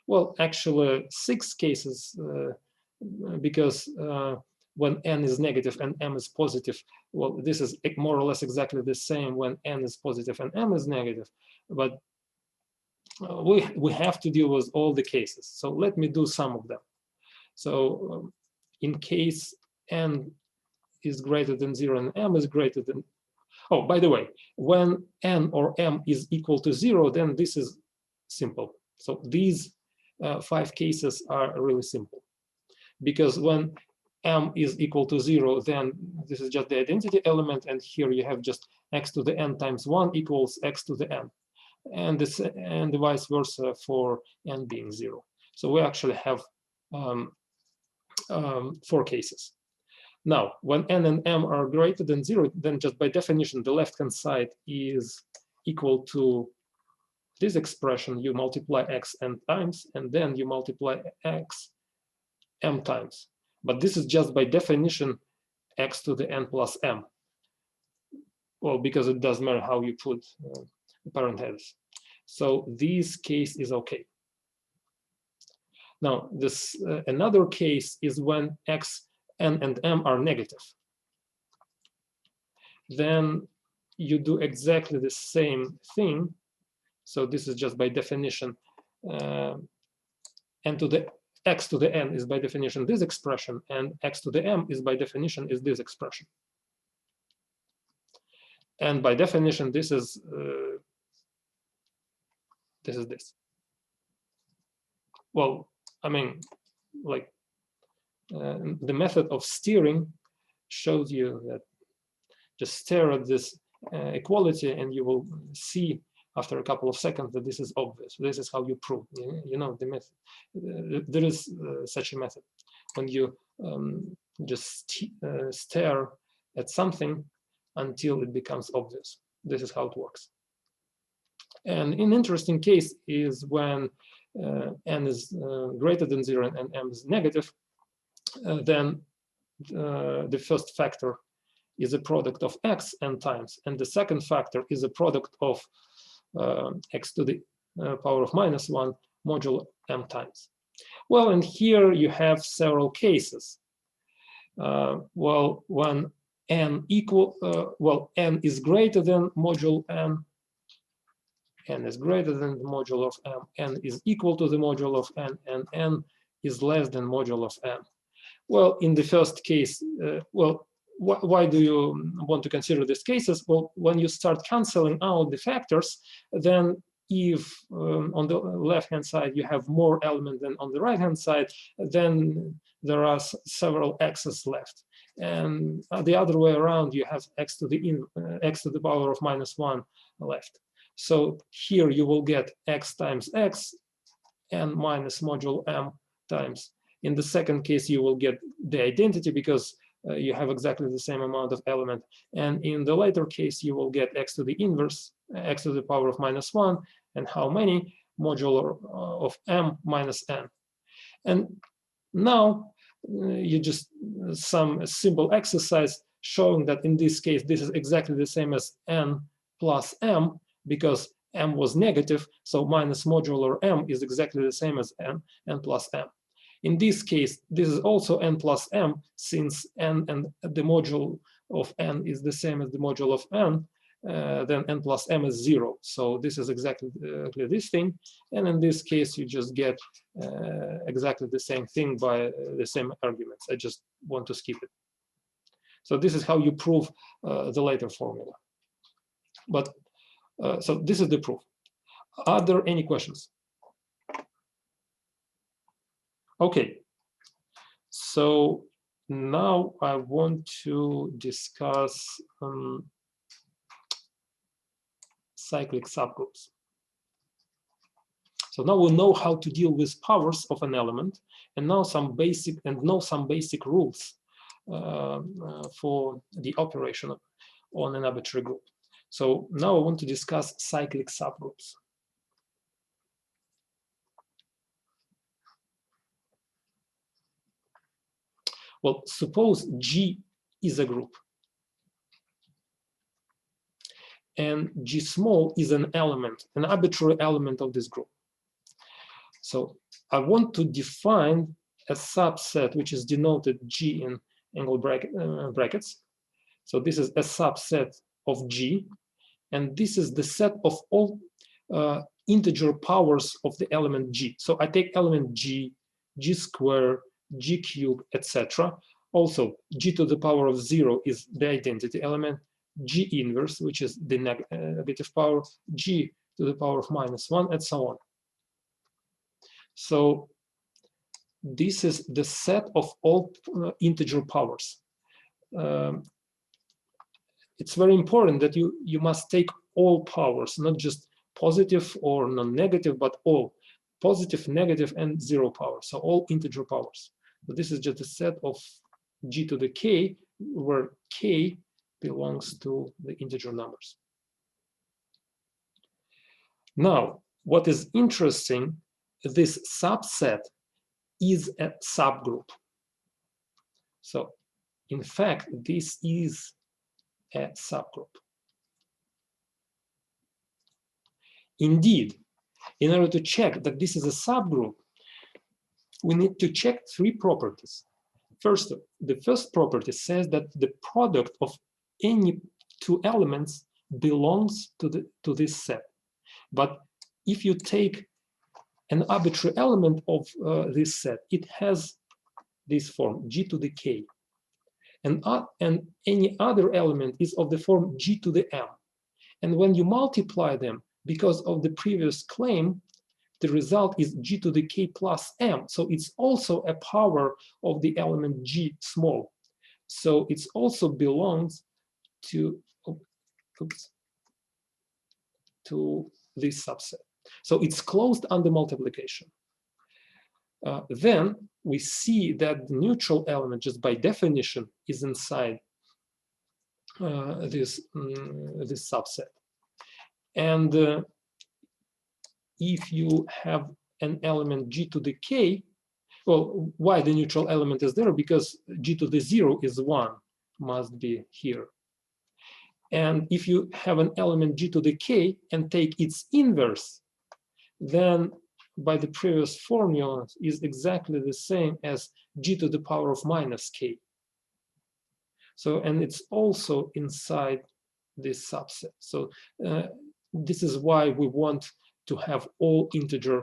Well, actually 6 cases because when n is negative and m is positive, well, this is more or less exactly the same when n is positive and m is negative. But we have to deal with all the cases. So let me do some of them. So in case n is greater than 0 and m is greater than, Oh, by the way, when n or m is equal to 0, then this is simple. So these 5 cases are really simple, because when m is equal to 0, then this is just the identity element, and here you have just x to the n times 1 equals x to the n, and the vice versa for n being 0. So we actually have 4 cases. Now, when n and m are greater than 0, then just by definition, the left-hand side is equal to this expression. You multiply x n times, and then you multiply x m times. But this is just by definition x to the n plus m. Well, because it doesn't matter how you put the parentheses. So this case is okay. Now, this another case is when x, n, and m are negative. Then you do exactly the same thing. So this is just by definition, n to the x to the n is by definition this expression, and x to the m is by definition is this expression. And by definition, this is this. Well, I mean, like the method of steering shows you that just stare at this equality, and you will see after a couple of seconds that this is obvious. This is how you prove. You know the method. There is such a method when you just stare at something until it becomes obvious. This is how it works. And an interesting case is when n is greater than 0 and m is negative, then the first factor is a product of x n times, and the second factor is a product of x to the power of -1 modulo m times. Well, and here you have several cases. Well, when n is greater than modulo m, n is greater than the modulo of m, n is equal to the modulo of n, and n is less than modulo of m. Well, in the first case, why do you want to consider these cases? Well, when you start canceling out the factors, then if on the left-hand side you have more elements than on the right-hand side, then there are several x's left. And the other way around, you have x to the power of -1 left. So here you will get x times x and minus modulo m times. In the second case, you will get the identity because you have exactly the same amount of element. And in the later case, you will get x to the inverse, x to the power of -1, and how many? Modulo of m minus n. And now you just some simple exercise showing that in this case, this is exactly the same as n plus m, because m was negative, so minus modulo m is exactly the same as n plus m. In this case, this is also n plus m, since n and the module of n is the same as the module of n, then n plus m is 0. So this is exactly this thing. And in this case, you just get exactly the same thing by the same arguments. I just want to skip it. So this is how you prove the later formula. But so this is the proof. Are there any questions? Okay, so now I want to discuss cyclic subgroups. So now we know how to deal with powers of an element, and now some basic rules for the operation on an arbitrary group. So now I want to discuss cyclic subgroups. Well, suppose G is a group, and G small is an element, an arbitrary element of this group. So I want to define a subset which is denoted G in angle brackets. So this is a subset of G, and this is the set of all integer powers of the element G. So I take element G, G squared, G cubed, etc. Also, G to the power of 0 is the identity element. G inverse, which is the negative power, G to the power of -1, and so on. So this is the set of all integer powers. It's very important that you must take all powers, not just positive or non-negative, but all positive, negative, and 0 power. So all integer powers. So this is just a set of G to the K, where K belongs to the integer numbers. Now, what is interesting, this subset is a subgroup. So in fact, this is a subgroup. Indeed, in order to check that this is a subgroup, we need to check 3 properties. First, the first property says that the product of any 2 elements belongs to this set. But if you take an arbitrary element of this set, it has this form, G to the K. And any other element is of the form G to the M. And when you multiply them, because of the previous claim, the result is G to the K plus M. So it's also a power of the element G small. So it also belongs to this subset. So it's closed under multiplication. Then we see that the neutral element, just by definition, is inside this subset. And if you have an element G to the K, well, why the neutral element is there? Because G to the 0 is 1, must be here. And if you have an element G to the K and take its inverse, then by the previous formula is exactly the same as G to the power of -K. So, and it's also inside this subset. So this is why we want to have all integer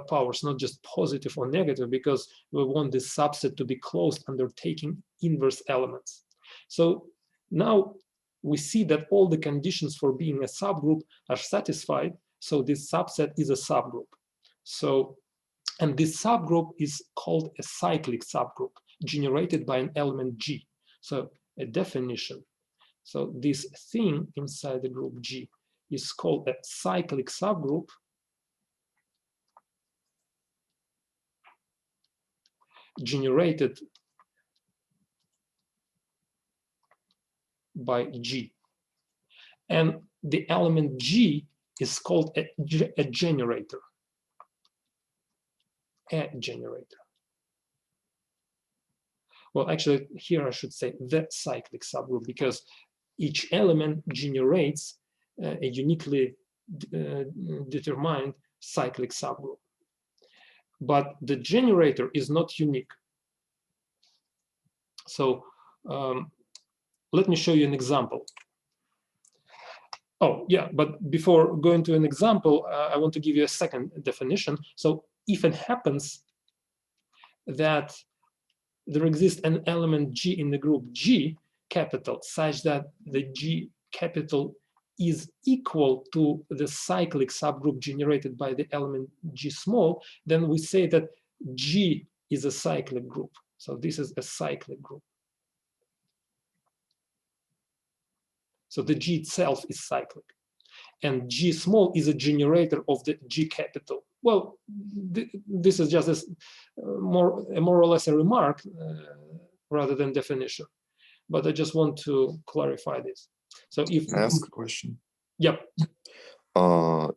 powers, not just positive or negative, because we want this subset to be closed under taking inverse elements. So now we see that all the conditions for being a subgroup are satisfied. So this subset is a subgroup. So, and this subgroup is called a cyclic subgroup generated by an element G. So a definition. So this thing inside the group G is called a cyclic subgroup generated by G. And the element G is called a generator. A generator. Well, actually, here I should say the cyclic subgroup, because each element generates a uniquely determined cyclic subgroup. But the generator is not unique. So let me show you an example. Oh, yeah, but before going to an example, I want to give you a second definition. So if it happens that there exists an element G in the group G capital such that the G capital is equal to the cyclic subgroup generated by the element G small, then we say that G is a cyclic group. So this is a cyclic group. So the G itself is cyclic. And G small is a generator of the G capital. Well, this is just more or less a remark rather than definition. But I just want to clarify this. So if Can I ask a question? Yep.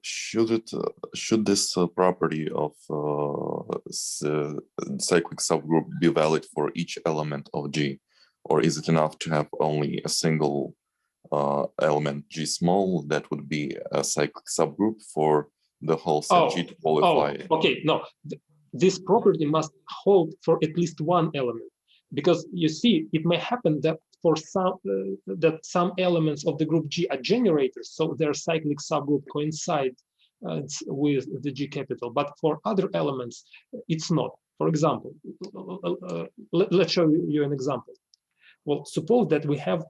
Should this property of cyclic subgroup be valid for each element of G, or is it enough to have only a single element G small that would be a cyclic subgroup for the whole set G to qualify? Okay, no, this property must hold for at least one element, because you see, it may happen that for some elements of the group G are generators, so their cyclic subgroup coincides with the G capital, but for other elements, it's not. For example, let's show you an example. Well, suppose that we have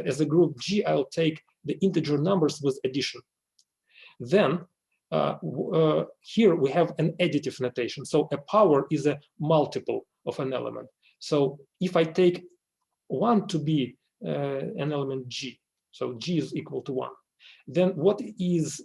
as a group G, I'll take the integer numbers with addition. Then here we have an additive notation. So a power is a multiple of an element. So if I take 1 to be an element G, so G is equal to 1, then what is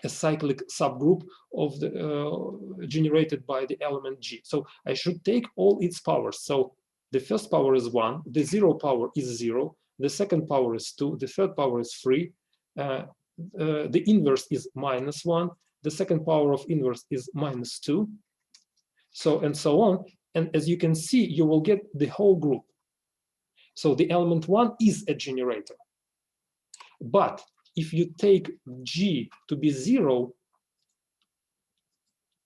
a cyclic subgroup of the generated by the element G? So I should take all its powers. So the first power is 1, the 0 power is 0, the second power is 2, the third power is 3, the inverse is -1, the second power of inverse is -2, so and so on. And as you can see, you will get the whole group. So the element 1 is a generator. But if you take G to be 0,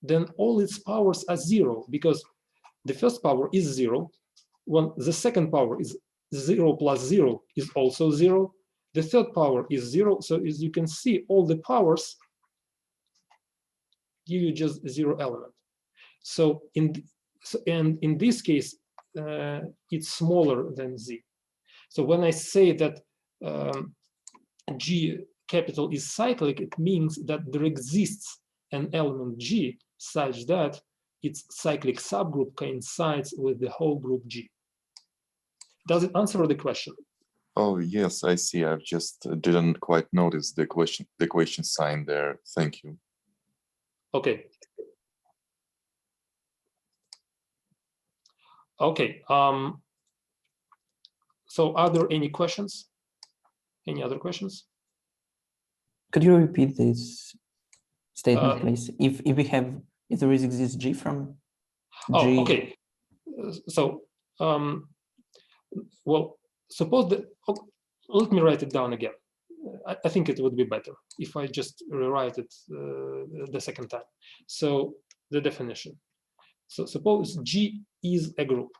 then all its powers are 0, because the first power is 0, when the second power is 0 plus 0 is also 0, the third power is 0. So as you can see, all the powers give you just 0 element. So in this case, it's smaller than Z. So when I say that G capital is cyclic, it means that there exists an element G such that its cyclic subgroup coincides with the whole group G. Does it answer the question? Oh, yes, I see. I've just didn't quite notice the question sign there. Thank you. Okay. Okay. So are there any questions? Any other questions? Could you repeat this statement, please? If there exists G from G. Oh, okay. So, well, suppose that, let me write it down again. I think it would be better if I just rewrite it the second time. So the definition. So suppose G is a group,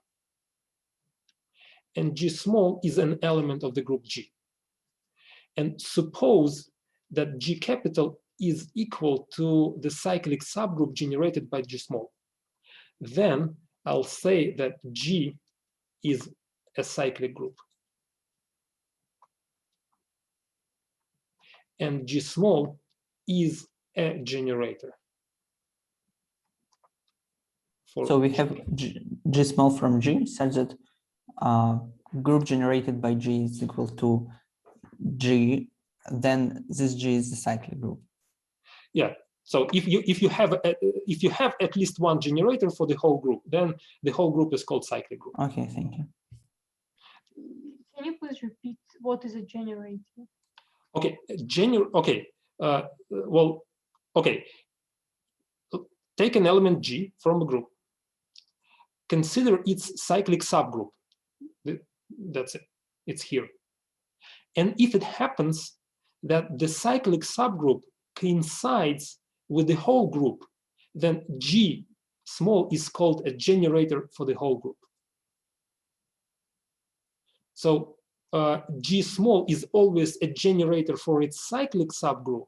and G small is an element of the group G. And suppose that G capital is equal to the cyclic subgroup generated by G small. Then I'll say that G is a cyclic group. And G small is a generator. So we have G small from G such that group generated by G is equal to G, then this G is the cyclic group. Yeah. So if you have at least one generator for the whole group, then the whole group is called cyclic group. Okay, thank you. Can you please repeat what is a generator? Okay, well, okay. Take an element G from a group. Consider its cyclic subgroup. That's it. It's here. And if it happens that the cyclic subgroup coincides with the whole group, then G small is called a generator for the whole group. So G small is always a generator for its cyclic subgroup.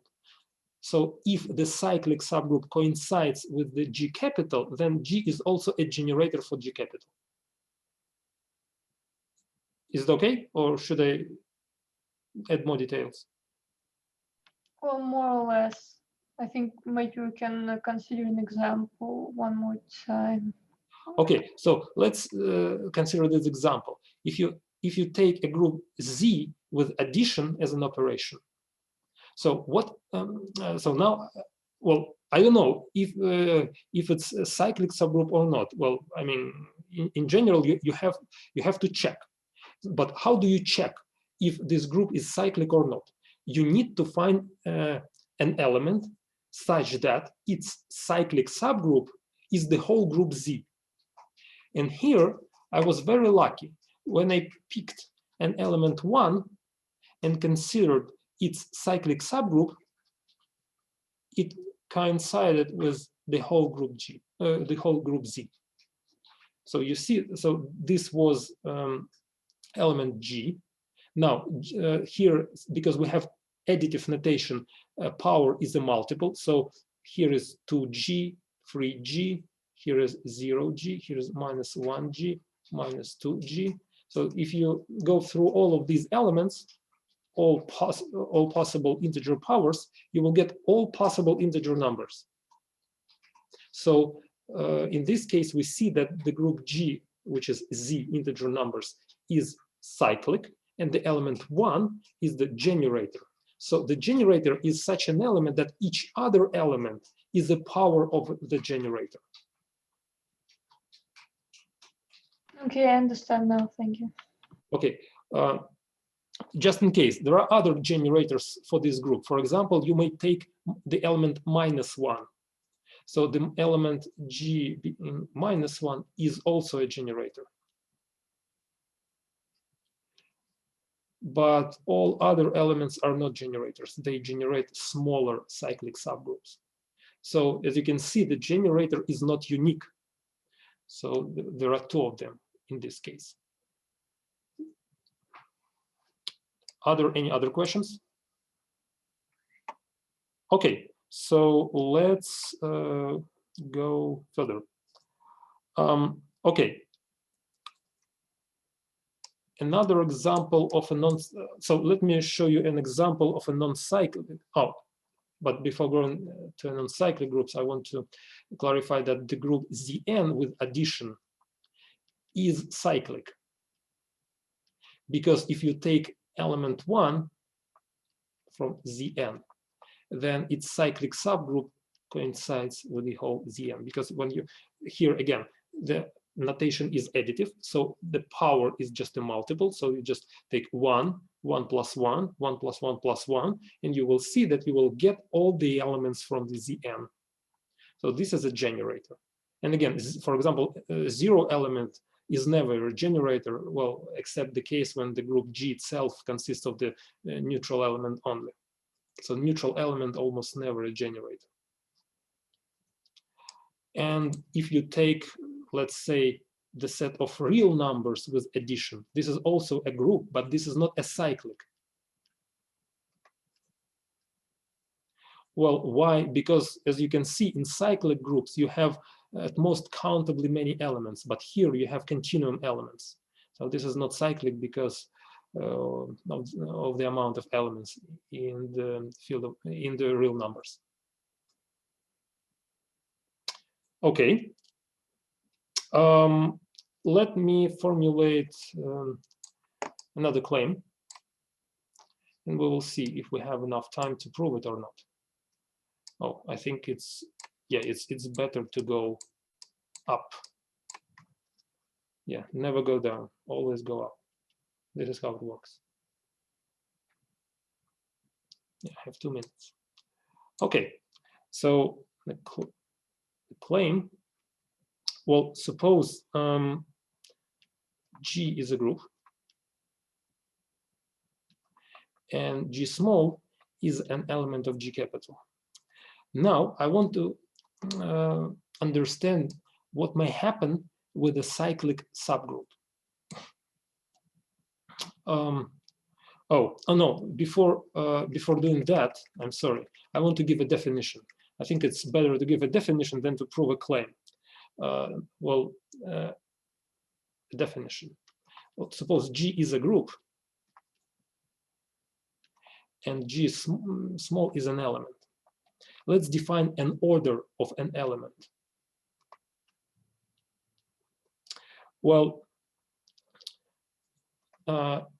So if the cyclic subgroup coincides with the G capital, then G is also a generator for G capital. Is it okay? Or should I add more details? Well, more or less. I think maybe we can consider an example one more time. Okay, so let's consider this example. If you take a group Z with addition as an operation, so what? So now, well, I don't know if it's a cyclic subgroup or not. Well, I mean, in general, you have to check. But how do you check if this group is cyclic or not? You need to find an element such that its cyclic subgroup is the whole group Z. And here I was very lucky when I picked an element 1 and considered its cyclic subgroup. It coincided with the whole group G, the whole group Z. So you see, so this was element G. Now here, because we have additive notation, power is a multiple. So here is 2G, 3G, here is 0G, here is -1G, -2G. So if you go through all of these elements, all possible integer powers, you will get all possible integer numbers. So in this case, we see that the group G, which is Z integer numbers, is cyclic, and the element 1 is the generator. So the generator is such an element that each other element is a power of the generator. Okay, I understand now. Thank you. Okay, just in case, there are other generators for this group. For example, you may take the element -1. So the element G in -1 is also a generator. But all other elements are not generators. They generate smaller cyclic subgroups. So as you can see, the generator is not unique. So there are two of them in this case. Any other questions? Okay, so let's go further. Okay. Another example of a so let me show you an example of a non-cyclic. Oh, but before going to non-cyclic groups, I want to clarify that the group Zn with addition is cyclic. Because if you take element 1 from Zn, then its cyclic subgroup coincides with the whole Zn. Because when you, here again, the notation is additive, so the power is just a multiple. So you just take 1, 1 plus 1, 1 plus 1 plus 1, and you will see that you will get all the elements from the Zn. So this is a generator. And again, for example, 0 element is never a generator, well, except the case when the group G itself consists of the neutral element only. So neutral element almost never a generator. And if you take, let's say, the set of real numbers with addition, this is also a group, but this is not a cyclic. Well, why? Because as you can see in cyclic groups, you have at most countably many elements, but here you have continuum elements. So this is not cyclic because of the amount of elements in the field of, in the real numbers. Okay. Let me formulate another claim, and we will see if we have enough time to prove it or not. Oh, I think it's, yeah, it's better to go up. Yeah, never go down, always go up. This is how it works. Yeah, I have 2 minutes. Okay, so the claim, well, suppose G is a group and G small is an element of G capital. Now I want to understand what may happen with a cyclic subgroup. Oh no, before doing that, I'm sorry, I want to give a definition. I think it's better to give a definition than to prove a claim. Definition. Well, suppose G is a group and G small is an element. Let's define an order of an element. Well,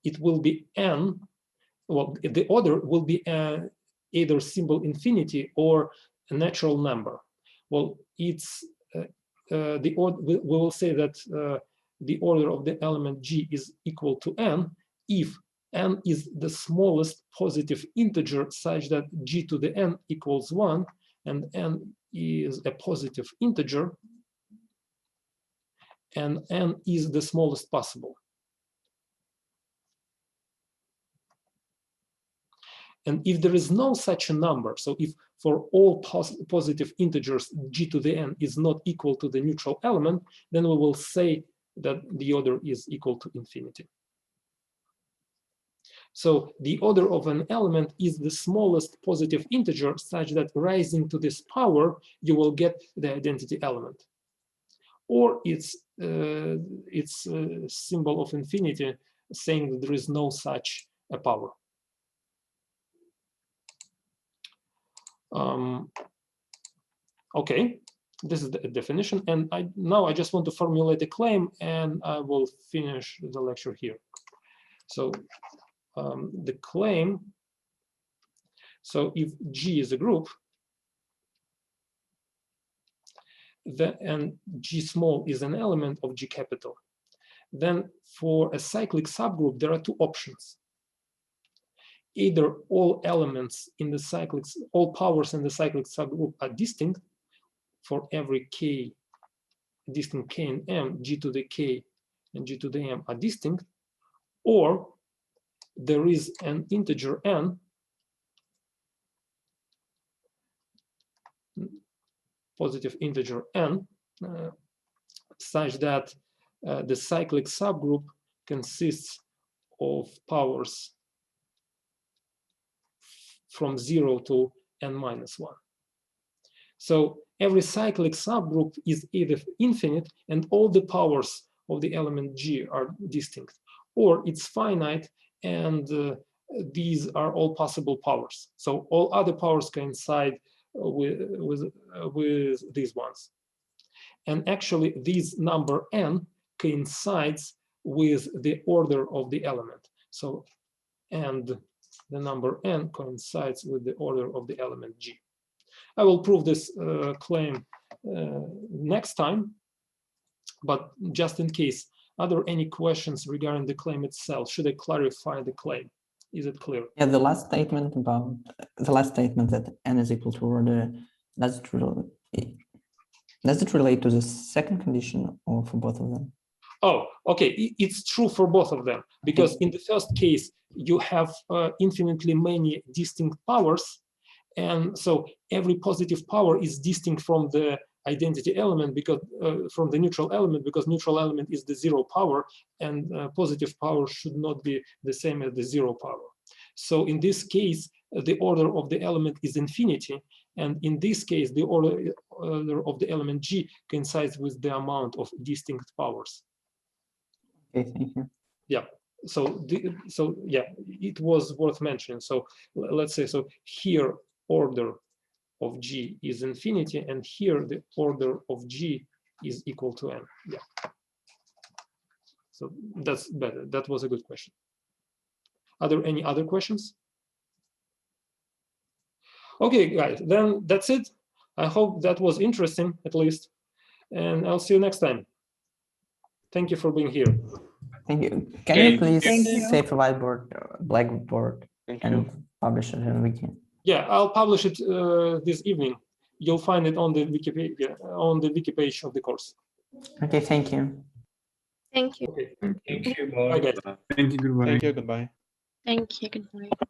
it will be n. Well, the order will be either symbol infinity or a natural number. Well, it's the order. We will say that the order of the element G is equal to n if n is the smallest positive integer such that G to the n equals 1, and n is a positive integer, and n is the smallest possible. And if there is no such a number, so if for all positive integers G to the n is not equal to the neutral element, then we will say that the order is equal to infinity. So the order of an element is the smallest positive integer such that rising to this power, you will get the identity element. or it's a symbol of infinity saying that there is no such a power. Okay, this is the definition, and now I just want to formulate a claim, and I will finish the lecture here. So the claim, so if G is a group, and G small is an element of G capital, then for a cyclic subgroup, there are two options. Either all elements in the cyclic, all powers in the cyclic subgroup are distinct for every k, distinct k and m, G to the k and G to the m are distinct, or there is an integer n positive integer n such that the cyclic subgroup consists of powers from 0 to n minus 1. So every cyclic subgroup is either infinite and all the powers of the element G are distinct, or it's finite and these are all possible powers. So all other powers coincide with these ones. And actually this number n coincides with the order of the element. So, and the number n coincides with the order of the element G. I will prove this claim next time, but just in case, are there any questions regarding the claim itself? Should I clarify the claim? Is it clear? Yeah, the last statement that n is equal to order, does it relate to the second condition or for both of them? Oh, okay, it's true for both of them, because in the first case, you have infinitely many distinct powers, and so every positive power is distinct from the identity element, because from the neutral element, because neutral element is the 0 power, and positive power should not be the same as the 0 power. So in this case, the order of the element is infinity, and in this case, the order of the element G coincides with the amount of distinct powers. Okay, thank you. Yeah. So yeah, it was worth mentioning. So let's say, so here order of G is infinity, and here the order of G is equal to n. Yeah. So that's better. That was a good question. Are there any other questions? Okay, guys, then that's it. I hope that was interesting, at least, and I'll see you next time. Thank you for being here. Thank you. Can you please save a whiteboard, blackboard, and publish it in Wiki? Yeah, I'll publish it this evening. You'll find it on the Wikipedia, on the wiki page of the course. Okay, thank you. Thank you. Okay. Thank you. Bye, guys. Thank you. Goodbye. Thank you. Goodbye. Thank you. Goodbye.